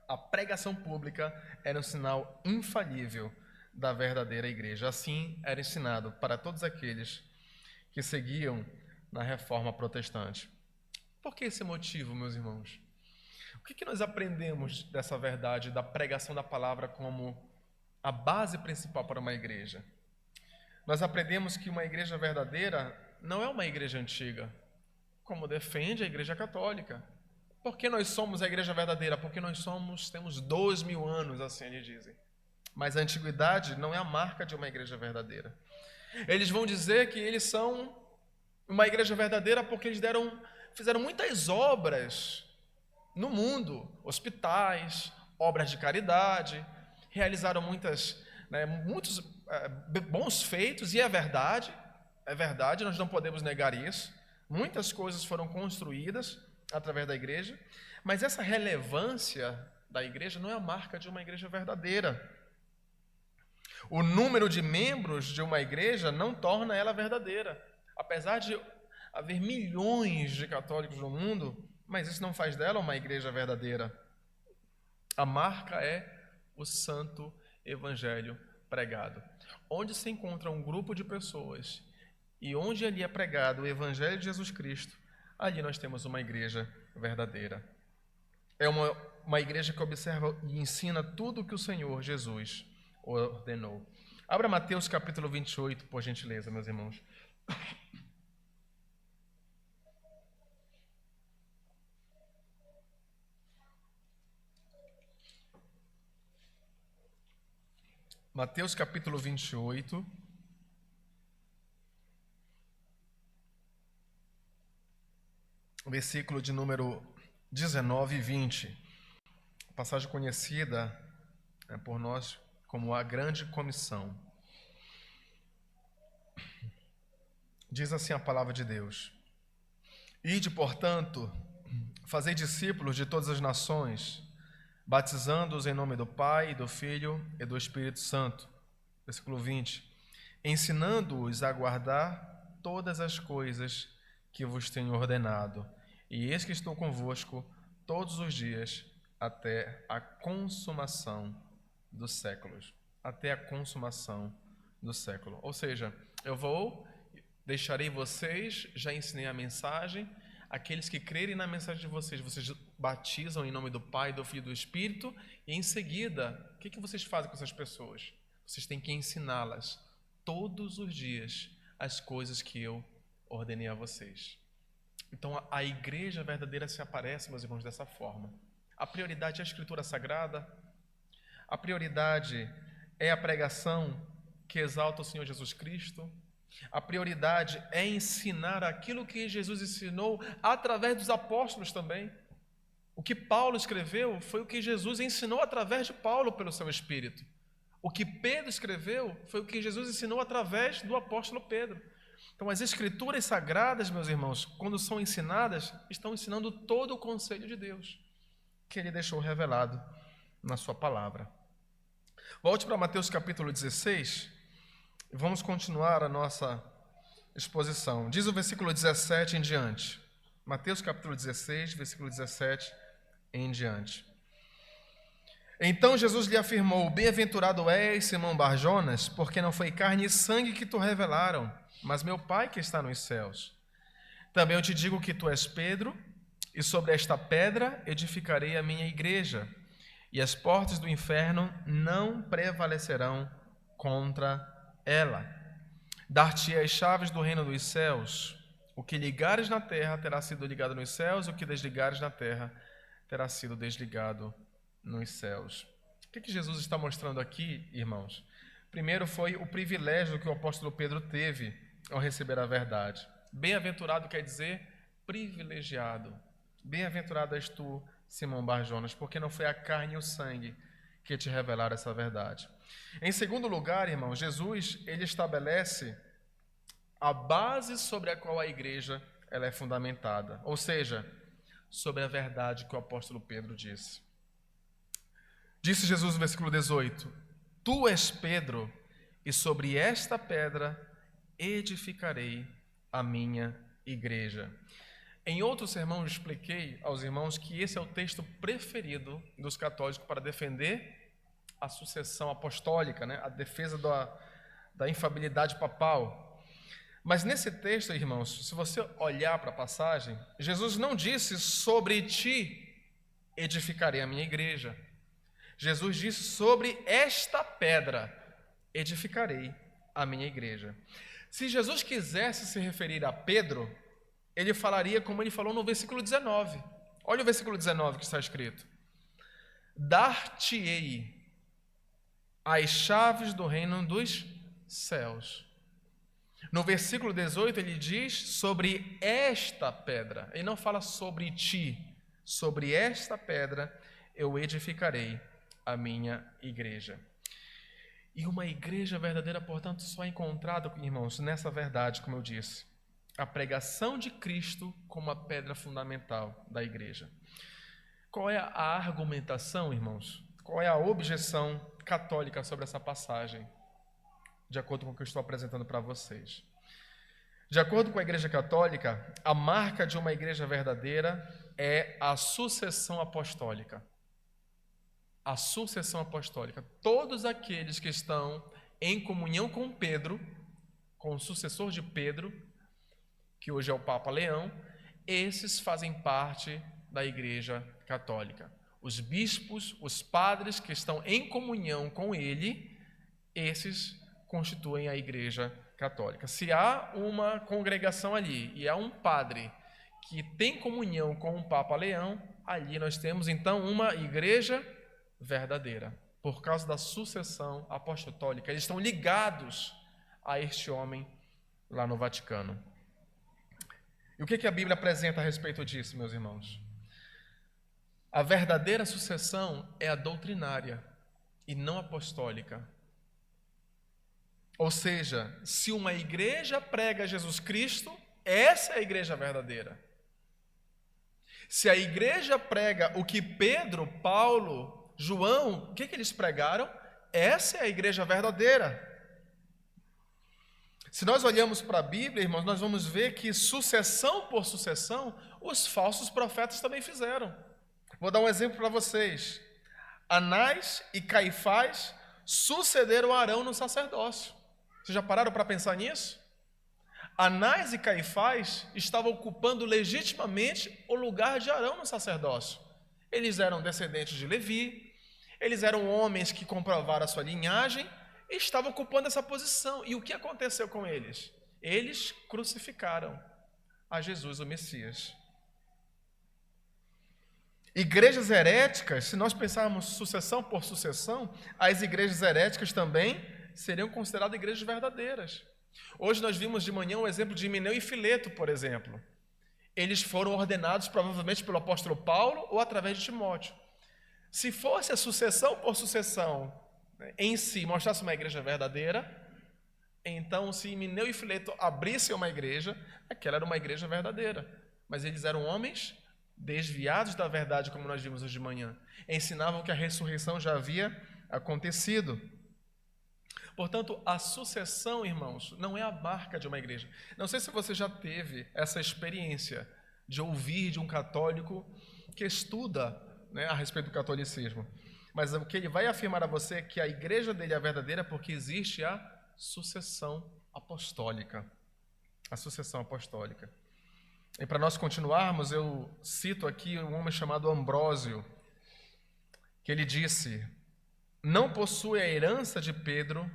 A pregação pública era um sinal infalível da verdadeira igreja. Assim era ensinado para todos aqueles que seguiam na reforma protestante. Por que esse motivo, meus irmãos? O que nós aprendemos dessa verdade da pregação da palavra como a base principal para uma igreja? Nós aprendemos que uma igreja verdadeira não é uma igreja antiga, como defende a Igreja Católica. Por que nós somos a igreja verdadeira? Porque nós temos 2.000 anos, assim eles dizem. Mas a antiguidade não é a marca de uma igreja verdadeira. Eles vão dizer que eles são uma igreja verdadeira porque eles fizeram muitas obras no mundo, hospitais, obras de caridade, realizaram muitos bons feitos, e é verdade, nós não podemos negar isso. Muitas coisas foram construídas através da igreja, mas essa relevância da igreja não é a marca de uma igreja verdadeira. O número de membros de uma igreja não torna ela verdadeira. Apesar de haver milhões de católicos no mundo, mas isso não faz dela uma igreja verdadeira. A marca é o santo evangelho pregado. Onde se encontra um grupo de pessoas e onde ali é pregado o evangelho de Jesus Cristo, ali nós temos uma igreja verdadeira. É uma igreja que observa e ensina tudo o que o Senhor Jesus ordenou. Abra Mateus capítulo 28, por gentileza, meus irmãos. Mateus capítulo 28, versículo de número 19 e 20. Passagem conhecida por nós como a grande comissão. Diz assim a palavra de Deus: Ide, portanto, fazei discípulos de todas as nações, batizando-os em nome do Pai, do Filho e do Espírito Santo. Versículo 20. Ensinando-os a guardar todas as coisas que vos tenho ordenado. E eis que estou convosco todos os dias até a consumação dos séculos. Até a consumação do século. Ou seja, deixarei vocês, já ensinei a mensagem. Aqueles que crerem na mensagem de vocês batizam em nome do Pai, do Filho e do Espírito, e em seguida, o que vocês fazem com essas pessoas? Vocês têm que ensiná-las todos os dias as coisas que eu ordenei a vocês. Então, a igreja verdadeira se aparece, meus irmãos, dessa forma. A prioridade é a Escritura Sagrada, a prioridade é a pregação que exalta o Senhor Jesus Cristo, a prioridade é ensinar aquilo que Jesus ensinou através dos apóstolos também. O que Paulo escreveu foi o que Jesus ensinou através de Paulo pelo seu Espírito. O que Pedro escreveu foi o que Jesus ensinou através do apóstolo Pedro. Então, as Escrituras Sagradas, meus irmãos, quando são ensinadas, estão ensinando todo o conselho de Deus, que Ele deixou revelado na sua palavra. Volte para Mateus capítulo 16 e vamos continuar a nossa exposição. Diz o versículo 17 em diante. Mateus capítulo 16, versículo 17 em diante. Então Jesus lhe afirmou: Bem-aventurado és, Simão Barjonas, porque não foi carne e sangue que te revelaram, mas meu Pai que está nos céus. Também eu te digo que tu és Pedro, e sobre esta pedra edificarei a minha igreja, e as portas do inferno não prevalecerão contra ela. Dar-te-ei as chaves do reino dos céus. O que ligares na terra terá sido ligado nos céus, e o que desligares na terra terá sido desligado nos céus. O que Jesus está mostrando aqui, irmãos? Primeiro foi o privilégio que o apóstolo Pedro teve ao receber a verdade. Bem-aventurado quer dizer privilegiado. Bem-aventurado és tu, Simão Bar-Jonas, porque não foi a carne e o sangue que te revelaram essa verdade. Em segundo lugar, irmãos, Jesus ele estabelece a base sobre a qual a igreja ela é fundamentada, ou seja, sobre a verdade que o apóstolo Pedro disse. Disse Jesus no versículo 18: Tu és Pedro, e sobre esta pedra edificarei a minha igreja. Em outro sermão eu expliquei aos irmãos que esse é o texto preferido dos católicos para defender a sucessão apostólica, né? A defesa da infabilidade papal. Mas nesse texto, irmãos, se você olhar para a passagem, Jesus não disse sobre ti edificarei a minha igreja. Jesus disse sobre esta pedra edificarei a minha igreja. Se Jesus quisesse se referir a Pedro, ele falaria como ele falou no versículo 19. Olha o versículo 19 que está escrito: Dar-te-ei as chaves do reino dos céus. No versículo 18 ele diz sobre esta pedra. Ele não fala sobre ti. Sobre esta pedra eu edificarei a minha igreja. E uma igreja verdadeira, portanto, só é encontrada, irmãos, nessa verdade, como eu disse. A pregação de Cristo como a pedra fundamental da igreja. Qual é a argumentação, irmãos? Qual é a objeção católica sobre essa passagem? De acordo com o que eu estou apresentando para vocês. De acordo com a Igreja Católica, a marca de uma igreja verdadeira é a sucessão apostólica. A sucessão apostólica. Todos aqueles que estão em comunhão com Pedro, com o sucessor de Pedro, que hoje é o Papa Leão, esses fazem parte da Igreja Católica. Os bispos, os padres que estão em comunhão com ele, esses constituem a Igreja Católica. Se há uma congregação ali e há um padre que tem comunhão com o Papa Leão, ali nós temos então uma igreja verdadeira, por causa da sucessão apostólica. Eles estão ligados a este homem lá no Vaticano. E o que a Bíblia apresenta a respeito disso, meus irmãos? A verdadeira sucessão é a doutrinária e não apostólica. Ou seja, se uma igreja prega Jesus Cristo, essa é a igreja verdadeira. Se a igreja prega o que Pedro, Paulo, João, o que eles pregaram, essa é a igreja verdadeira. Se nós olhamos para a Bíblia, irmãos, nós vamos ver que sucessão por sucessão, os falsos profetas também fizeram. Vou dar um exemplo para vocês. Anás e Caifás sucederam Arão no sacerdócio. Vocês já pararam para pensar nisso? Anás e Caifás estavam ocupando legitimamente o lugar de Arão no sacerdócio. Eles eram descendentes de Levi, eles eram homens que comprovaram a sua linhagem e estavam ocupando essa posição. E o que aconteceu com eles? Eles crucificaram a Jesus, o Messias. Igrejas heréticas, se nós pensarmos sucessão por sucessão, as igrejas heréticas também seriam consideradas igrejas verdadeiras. Hoje nós vimos de manhã o exemplo de Himeneu e Fileto, por exemplo. Eles foram ordenados provavelmente pelo apóstolo Paulo ou através de Timóteo. Se fosse a sucessão por sucessão em si mostrasse uma igreja verdadeira, então se Himeneu e Fileto abrissem uma igreja, aquela era uma igreja verdadeira. Mas eles eram homens desviados da verdade, como nós vimos hoje de manhã. Ensinavam que a ressurreição já havia acontecido. Portanto, a sucessão, irmãos, não é a marca de uma igreja. Não sei se você já teve essa experiência de ouvir de um católico que estuda, né, a respeito do catolicismo. Mas o que ele vai afirmar a você é que a igreja dele é verdadeira porque existe a sucessão apostólica. A sucessão apostólica. E para nós continuarmos, eu cito aqui um homem chamado Ambrósio, que ele disse: não possui a herança de Pedro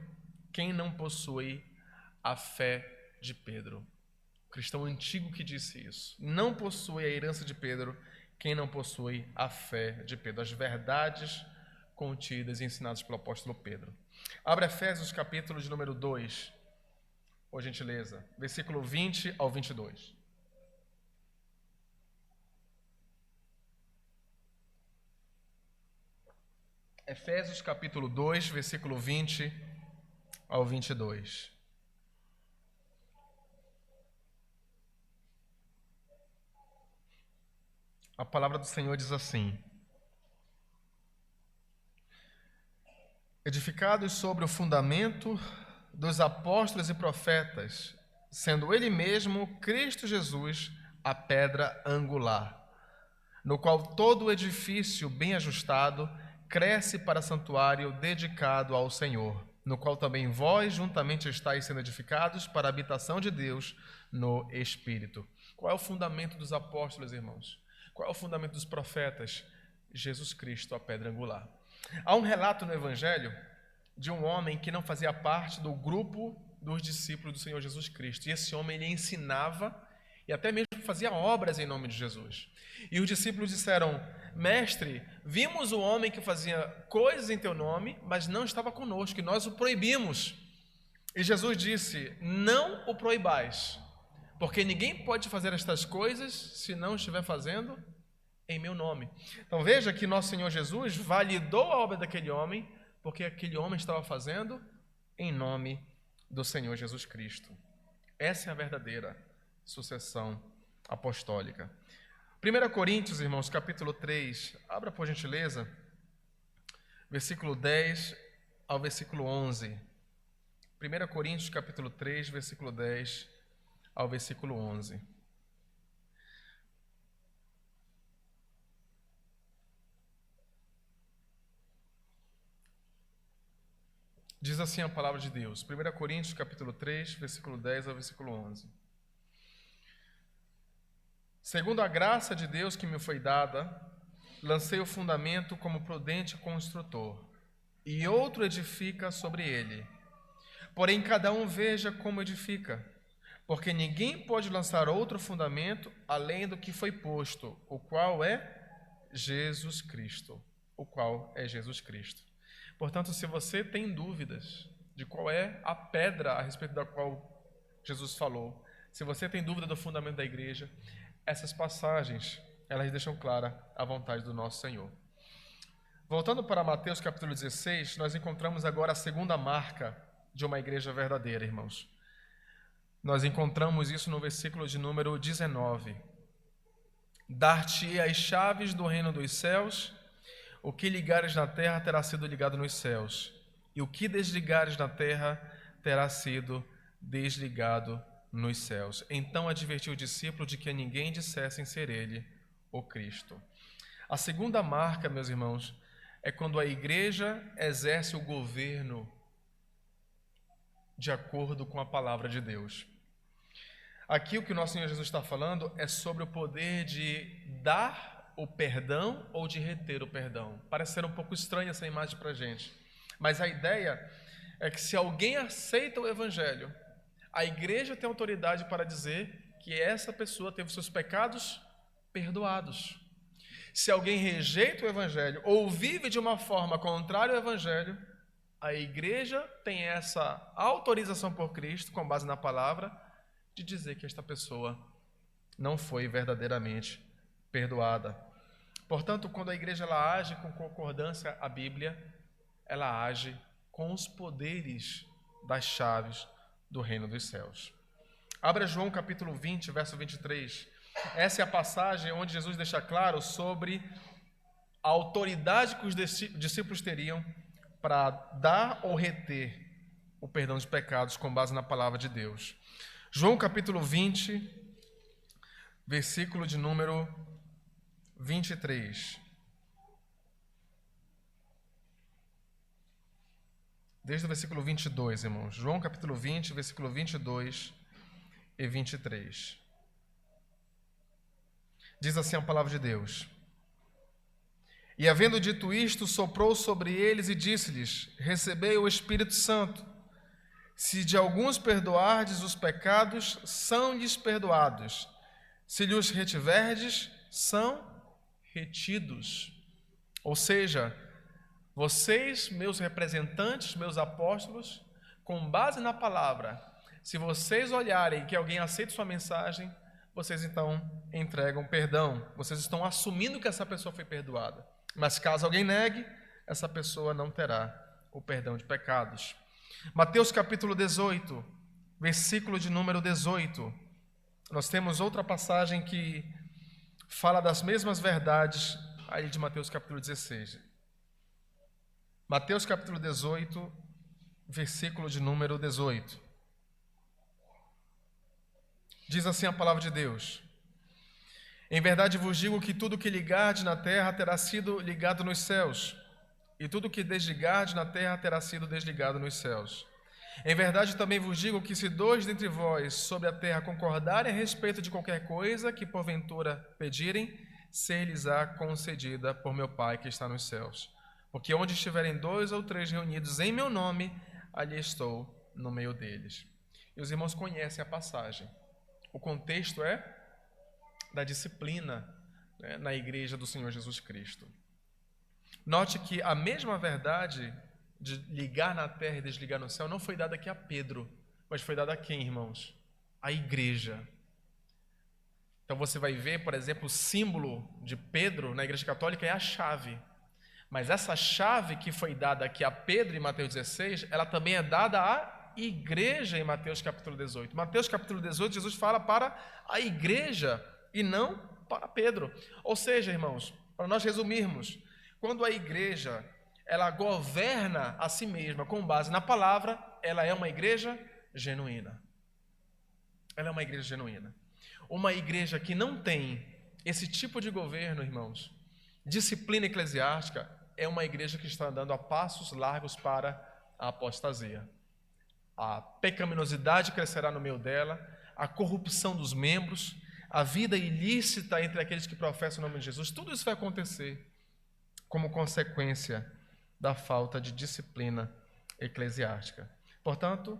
quem não possui a fé de Pedro. O cristão antigo que disse isso. Não possui a herança de Pedro quem não possui a fé de Pedro. As verdades contidas e ensinadas pelo apóstolo Pedro. Abra Efésios capítulo de número 2, por gentileza, versículo 20 ao 22. Efésios capítulo 2, versículo 20 ao 22. A palavra do Senhor diz assim: edificados sobre o fundamento dos apóstolos e profetas, sendo Ele mesmo, Cristo Jesus, a pedra angular, no qual todo o edifício bem ajustado cresce para santuário dedicado ao Senhor, no qual também vós juntamente estáis sendo edificados para a habitação de Deus no Espírito. Qual é o fundamento dos apóstolos, irmãos? Qual é o fundamento dos profetas? Jesus Cristo, a pedra angular. Há um relato no Evangelho de um homem que não fazia parte do grupo dos discípulos do Senhor Jesus Cristo. E esse homem, ele ensinava e até mesmo fazia obras em nome de Jesus. E os discípulos disseram: mestre, vimos o homem que fazia coisas em teu nome, mas não estava conosco, e nós o proibimos. E Jesus disse: não o proibais, porque ninguém pode fazer estas coisas se não estiver fazendo em meu nome. Então veja que nosso Senhor Jesus validou a obra daquele homem, porque aquele homem estava fazendo em nome do Senhor Jesus Cristo. Essa é a verdadeira sucessão apostólica. 1 Coríntios, irmãos, capítulo 3, abra por gentileza, versículo 10 ao versículo 11. 1 Coríntios, capítulo 3, versículo 10 ao versículo 11. Diz assim a palavra de Deus, 1 Coríntios, capítulo 3, versículo 10 ao versículo 11. Segundo a graça de Deus que me foi dada, lancei o fundamento como prudente construtor, e outro edifica sobre ele. Porém, cada um veja como edifica, porque ninguém pode lançar outro fundamento além do que foi posto, o qual é Jesus Cristo. O qual é Jesus Cristo. Portanto, se você tem dúvidas de qual é a pedra a respeito da qual Jesus falou, se você tem dúvida do fundamento da igreja, essas passagens, elas deixam clara a vontade do nosso Senhor. Voltando para Mateus capítulo 16, nós encontramos agora a segunda marca de uma igreja verdadeira, irmãos. Nós encontramos isso no versículo de número 19. Dar-te as chaves do reino dos céus, o que ligares na terra terá sido ligado nos céus, e o que desligares na terra terá sido desligado nos céus. Então advertiu o discípulo de que a ninguém dissessem ser ele o Cristo. A segunda marca, meus irmãos, é quando a igreja exerce o governo de acordo com a palavra de Deus. Aqui o que o nosso Senhor Jesus está falando é sobre o poder de dar o perdão ou de reter o perdão. Parece ser um pouco estranha essa imagem para a gente, mas a ideia é que se alguém aceita o Evangelho, a igreja tem autoridade para dizer que essa pessoa teve seus pecados perdoados. Se alguém rejeita o Evangelho ou vive de uma forma contrária ao Evangelho, a igreja tem essa autorização por Cristo, com base na palavra, de dizer que esta pessoa não foi verdadeiramente perdoada. Portanto, quando a igreja ela age com concordância à Bíblia, ela age com os poderes das chaves do reino dos céus. Abra João capítulo 20, verso 23. Essa é a passagem onde Jesus deixa claro sobre a autoridade que os discípulos teriam para dar ou reter o perdão dos pecados com base na palavra de Deus. João capítulo 20, versículo de número 23. Desde o versículo 22, irmãos. João capítulo 20, versículo 22 e 23. Diz assim a palavra de Deus: E havendo dito isto, soprou sobre eles e disse-lhes: Recebei o Espírito Santo. Se de alguns perdoardes os pecados, são-lhes perdoados. Se lhes retiverdes, são retidos. Ou seja, Vocês, meus representantes, meus apóstolos, com base na palavra, se vocês olharem que alguém aceita sua mensagem, vocês então entregam perdão. Vocês estão assumindo que essa pessoa foi perdoada. Mas caso alguém negue, essa pessoa não terá o perdão de pecados. Mateus capítulo 18, versículo de número 18. Nós temos outra passagem que fala das mesmas verdades aí de Mateus capítulo 16. Mateus capítulo 18, versículo de número 18. Diz assim a palavra de Deus: em verdade vos digo que tudo que ligardes na terra terá sido ligado nos céus, e tudo que desligardes na terra terá sido desligado nos céus. Em verdade também vos digo que se dois dentre vós sobre a terra concordarem a respeito de qualquer coisa que porventura pedirem, ser-lhes-á concedida por meu Pai que está nos céus. Porque onde estiverem 2 ou 3 reunidos em meu nome, ali estou no meio deles. E os irmãos conhecem a passagem. O contexto é da disciplina, né, na igreja do Senhor Jesus Cristo. Note que a mesma verdade de ligar na terra e desligar no céu não foi dada aqui a Pedro, mas foi dada a quem, irmãos? A igreja. Então você vai ver, por exemplo, o símbolo de Pedro na igreja católica é a chave. Mas essa chave que foi dada aqui a Pedro em Mateus 16, ela também é dada à igreja em Mateus capítulo 18. Mateus capítulo 18, Jesus fala para a igreja e não para Pedro. Ou seja, irmãos, para nós resumirmos, quando a igreja ela governa a si mesma com base na palavra, ela é uma igreja genuína. Ela é uma igreja genuína. Uma igreja que não tem esse tipo de governo, irmãos, disciplina eclesiástica, é uma igreja que está andando a passos largos para a apostasia. A pecaminosidade crescerá no meio dela, a corrupção dos membros, a vida ilícita entre aqueles que professam o nome de Jesus, tudo isso vai acontecer como consequência da falta de disciplina eclesiástica. Portanto,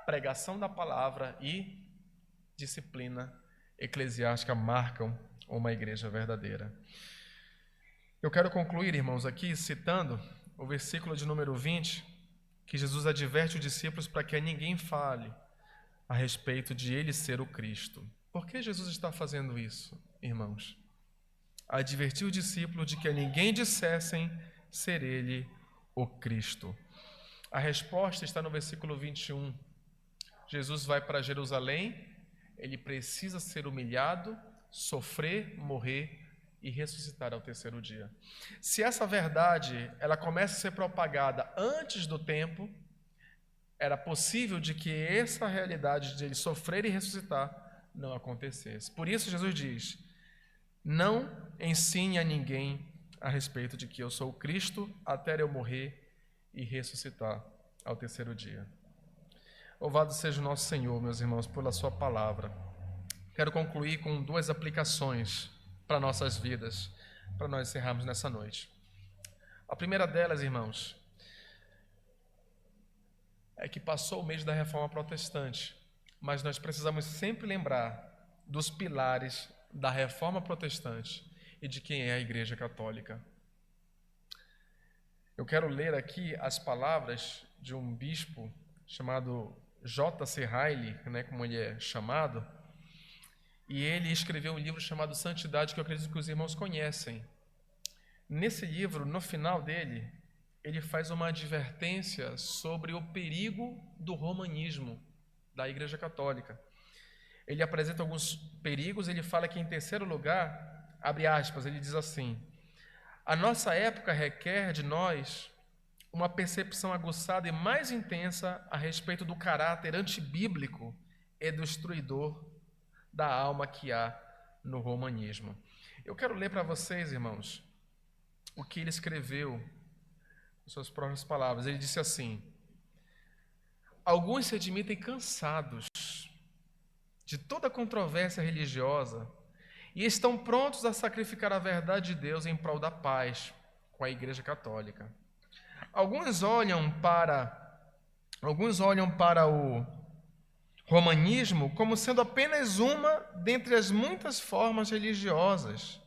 pregação da palavra e disciplina eclesiástica marcam uma igreja verdadeira. Eu quero concluir, irmãos, aqui citando o versículo de número 20, que Jesus adverte os discípulos para que ninguém fale a respeito de ele ser o Cristo. Por que Jesus está fazendo isso, irmãos? Advertir os discípulos de que ninguém dissessem ser ele o Cristo. A resposta está no versículo 21. Jesus vai para Jerusalém, ele precisa ser humilhado, sofrer, morrer e ressuscitar ao terceiro dia. Se essa verdade ela começa a ser propagada antes do tempo, era possível de que essa realidade de ele sofrer e ressuscitar não acontecesse. Por isso Jesus diz: não ensine a ninguém a respeito de que eu sou o Cristo até eu morrer e ressuscitar ao terceiro dia. Louvado seja o nosso Senhor, meus irmãos, pela sua palavra. Quero concluir com 2 aplicações para nossas vidas, para nós encerrarmos nessa noite. A primeira delas, irmãos, é que passou o mês da Reforma Protestante, mas nós precisamos sempre lembrar dos pilares da Reforma Protestante e de quem é a Igreja Católica. Eu quero ler aqui as palavras de um bispo chamado J.C. Riley, né, como ele é chamado, e ele escreveu um livro chamado Santidade, que eu acredito que os irmãos conhecem. Nesse livro, no final dele, ele faz uma advertência sobre o perigo do romanismo da Igreja Católica. Ele apresenta alguns perigos, ele fala que, em terceiro lugar, abre aspas, ele diz assim: a nossa época requer de nós uma percepção aguçada e mais intensa a respeito do caráter antibíblico e destruidor da alma que há no romanismo. Eu quero ler para vocês, irmãos, o que ele escreveu, em suas próprias palavras. Ele disse assim: alguns se admitem cansados de toda controvérsia religiosa e estão prontos a sacrificar a verdade de Deus em prol da paz com a Igreja Católica. Alguns olham para o romanismo como sendo apenas uma dentre as muitas formas religiosas,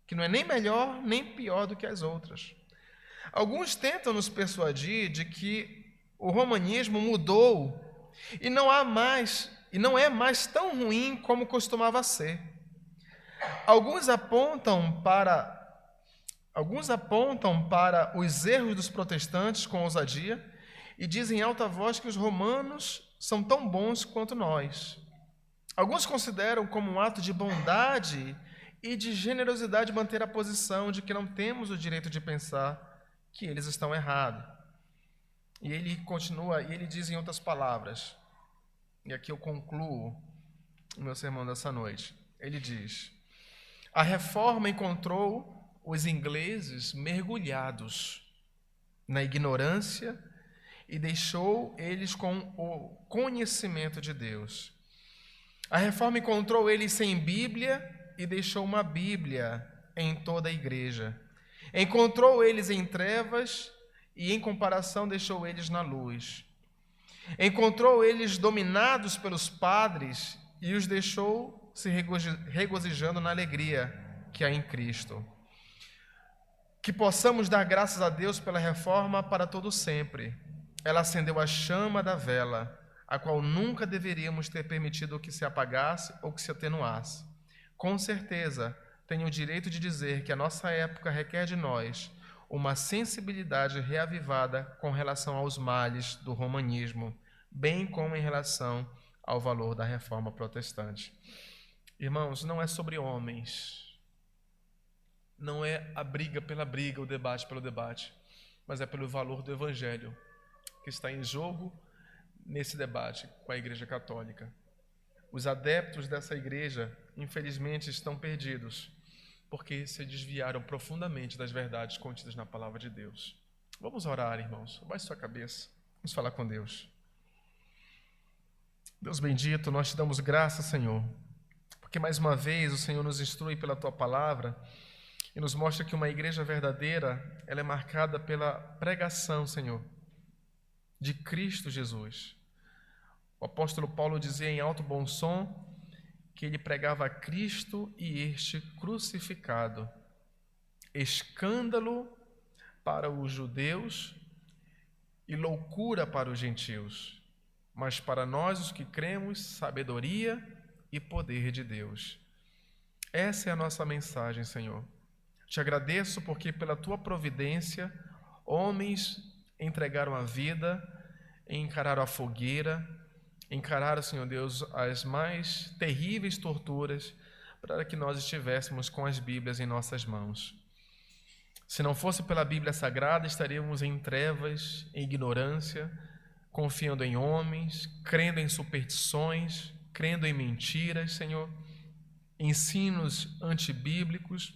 que não é nem melhor nem pior do que as outras. Alguns tentam nos persuadir de que o romanismo mudou e não é mais tão ruim como costumava ser. Alguns apontam para os erros dos protestantes com ousadia e dizem em alta voz que os romanos são tão bons quanto nós. Alguns consideram como um ato de bondade e de generosidade manter a posição de que não temos o direito de pensar que eles estão errados. E ele continua, e ele diz em outras palavras, e aqui eu concluo o meu sermão dessa noite. Ele diz: a reforma encontrou os ingleses mergulhados na ignorância e deixou eles com o conhecimento de Deus. A reforma encontrou eles sem Bíblia e deixou uma Bíblia em toda a igreja. Encontrou eles em trevas e, em comparação, deixou eles na luz. Encontrou eles dominados pelos padres e os deixou se regozijando na alegria que há em Cristo. Que possamos dar graças a Deus pela reforma para todo sempre. Ela acendeu a chama da vela, a qual nunca deveríamos ter permitido que se apagasse ou que se atenuasse. Com certeza, tenho o direito de dizer que a nossa época requer de nós uma sensibilidade reavivada com relação aos males do romanismo, bem como em relação ao valor da reforma protestante. Irmãos, não é sobre homens, não é a briga pela briga, o debate pelo debate, mas é pelo valor do Evangelho que está em jogo nesse debate com a Igreja Católica. Os adeptos dessa igreja, infelizmente, estão perdidos, porque se desviaram profundamente das verdades contidas na Palavra de Deus. Vamos orar, irmãos. Abaixe sua cabeça. Vamos falar com Deus. Deus bendito, nós te damos graça, Senhor, porque mais uma vez o Senhor nos instrui pela Tua Palavra e nos mostra que uma igreja verdadeira, ela é marcada pela pregação, Senhor, de Cristo Jesus. O apóstolo Paulo dizia em alto bom som que ele pregava a Cristo e este crucificado, escândalo para os judeus e loucura para os gentios, mas para nós os que cremos, sabedoria e poder de Deus. Essa é a nossa mensagem, Senhor. Te agradeço porque pela Tua providência, homens entregaram a vida, encararam a fogueira, encararam, Senhor Deus, as mais terríveis torturas para que nós estivéssemos com as Bíblias em nossas mãos. Se não fosse pela Bíblia Sagrada, estaríamos em trevas, em ignorância, confiando em homens, crendo em superstições, crendo em mentiras, Senhor, ensinos antibíblicos.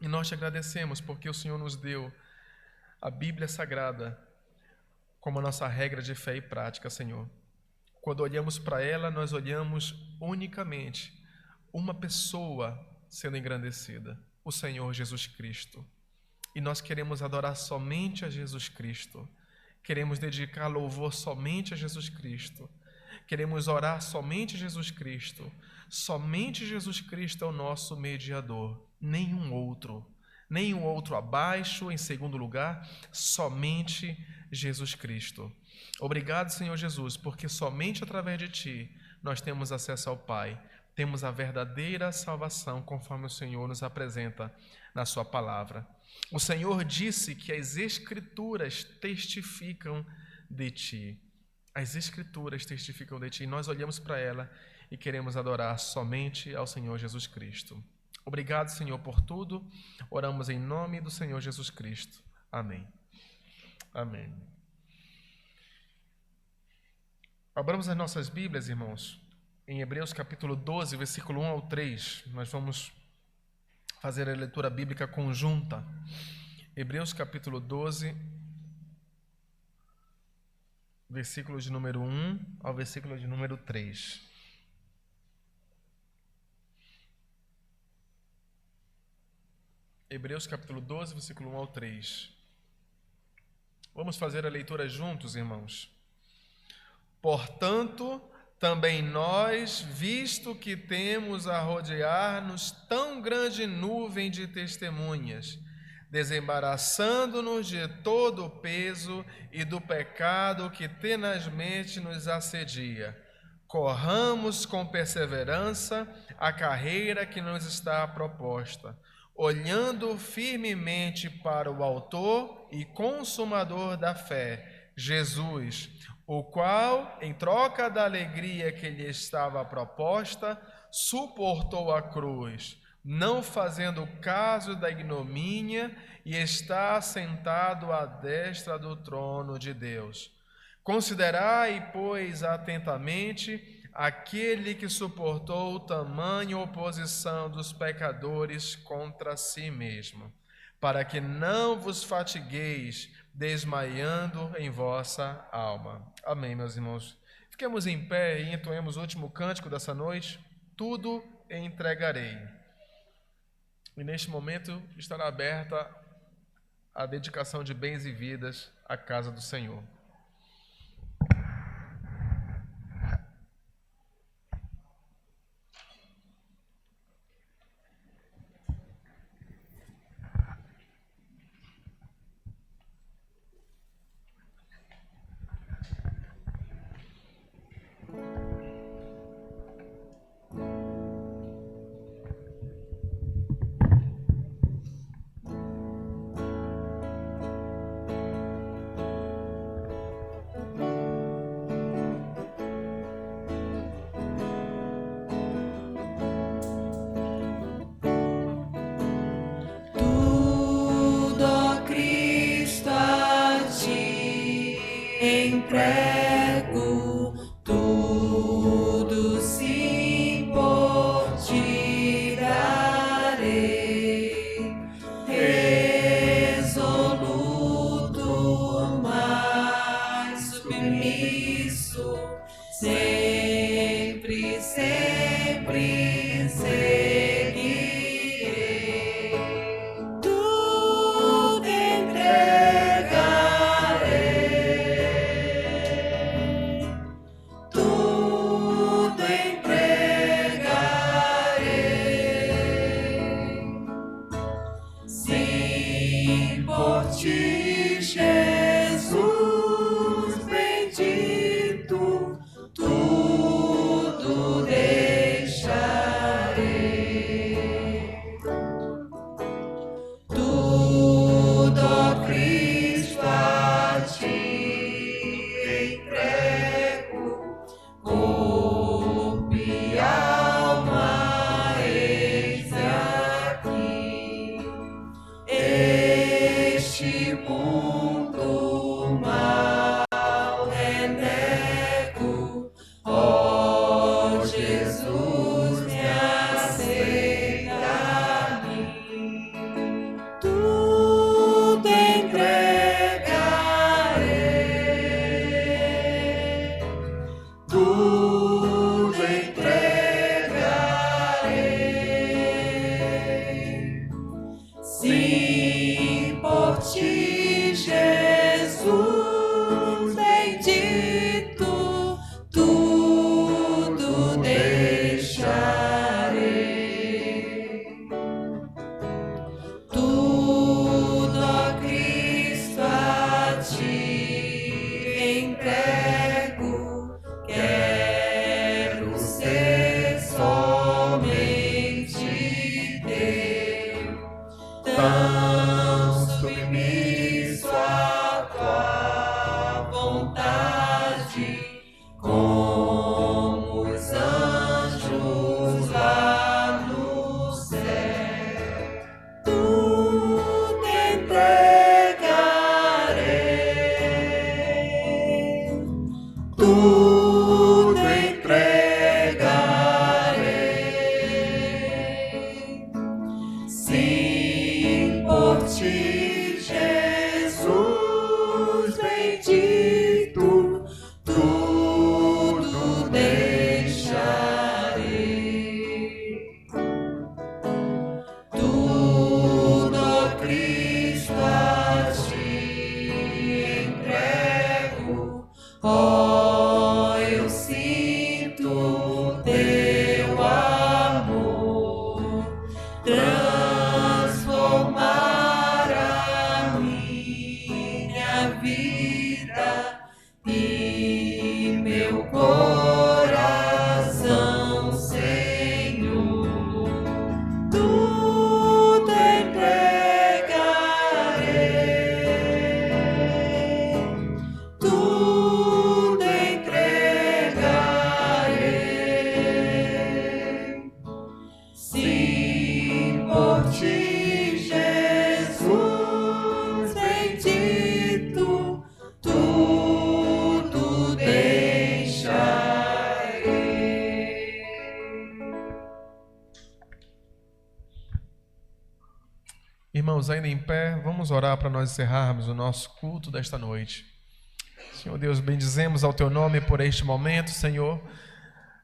E nós te agradecemos porque o Senhor nos deu a Bíblia Sagrada como a nossa regra de fé e prática, Senhor. Quando olhamos para ela, nós olhamos unicamente uma pessoa sendo engrandecida, o Senhor Jesus Cristo. E nós queremos adorar somente a Jesus Cristo. Queremos dedicar louvor somente a Jesus Cristo. Queremos orar somente a Jesus Cristo. Somente Jesus Cristo é o nosso mediador. Nenhum outro abaixo, em segundo lugar, somente Jesus Cristo. Obrigado, Senhor Jesus, porque somente através de Ti nós temos acesso ao Pai, temos a verdadeira salvação, conforme o Senhor nos apresenta na Sua palavra. O Senhor disse que as Escrituras testificam de Ti. As Escrituras testificam de Ti, e nós olhamos para ela e queremos adorar somente ao Senhor Jesus Cristo. Obrigado, Senhor, por tudo. Oramos em nome do Senhor Jesus Cristo. Amém. Amém. Abramos as nossas Bíblias, irmãos, em Hebreus capítulo 12, versículo 1 ao 3. Nós vamos fazer a leitura bíblica conjunta. Hebreus capítulo 12, versículo de número 1 ao versículo de número 3. Hebreus capítulo 12, versículo 1 ao 3. Vamos fazer a leitura juntos, irmãos. Portanto, também nós, visto que temos a rodear-nos tão grande nuvem de testemunhas, desembaraçando-nos de todo o peso e do pecado que tenazmente nos assedia. Corramos com perseverança a carreira que nos está proposta, olhando firmemente para o Autor e Consumador da fé, Jesus, o qual, em troca da alegria que lhe estava proposta, suportou a cruz, não fazendo caso da ignomínia, e está sentado à destra do trono de Deus. Considerai, pois, atentamente aquele que suportou tamanha oposição dos pecadores contra si mesmo, para que não vos fatigueis desmaiando em vossa alma. Amém, meus irmãos. Fiquemos em pé e entoemos o último cântico dessa noite. Tudo entregarei. E neste momento estará aberta a dedicação de bens e vidas à casa do Senhor. Entrego tudo, sim, por ti darei, resoluto, mas submisso, sempre, sempre seguirei. Tudo Jesus bendito, tudo deixarei. Tudo, ó Cristo, a ti entrego, corpo e alma, eis aqui. Este mundo mal renego, ó Jesus, me aceita a mim. Tudo entregarei, tudo entregarei. Sim, por ti, Jesus bendito, tudo deixarei. Tudo, ó Cristo, a ti entrego, quero ser somente teu. Tão submisso à tua vontade, como os anjos lá no céu. Tudo entregarei, tudo entregarei. Sim, por ti, Jesus bendito, tudo deixarei. Tudo, ó Cristo, a ti entrego, ó, eu sinto teu amor transformar estamos ainda em pé, vamos orar para nós encerrarmos o nosso culto desta noite. Senhor Deus, bendizemos ao Teu nome por este momento, Senhor.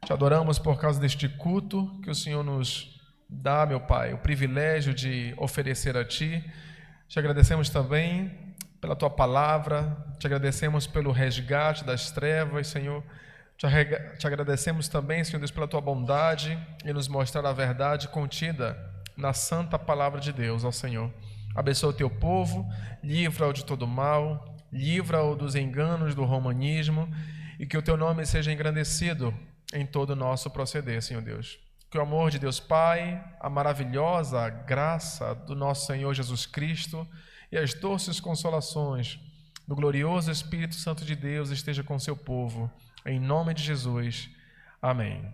Te adoramos por causa deste culto que o Senhor nos dá, meu Pai, o privilégio de oferecer a Ti. Te agradecemos também pela Tua palavra, te agradecemos pelo resgate das trevas, Senhor. Te agradecemos também, Senhor Deus, pela Tua bondade e nos mostrar a verdade contida na santa palavra de Deus, ó Senhor. Abençoa o Teu povo, livra-o de todo mal, livra-o dos enganos do romanismo e que o Teu nome seja engrandecido em todo o nosso proceder, Senhor Deus. Que o amor de Deus Pai, a maravilhosa graça do nosso Senhor Jesus Cristo e as doces consolações do glorioso Espírito Santo de Deus esteja com o seu povo. Em nome de Jesus. Amém.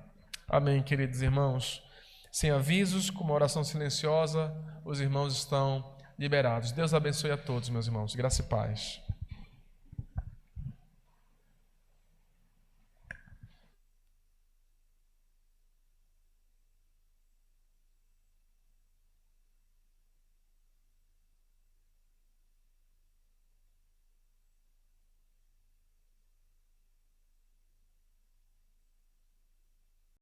Amém, queridos irmãos. Sem avisos, com uma oração silenciosa, os irmãos estão liberados. Deus abençoe a todos, meus irmãos. Graça e paz.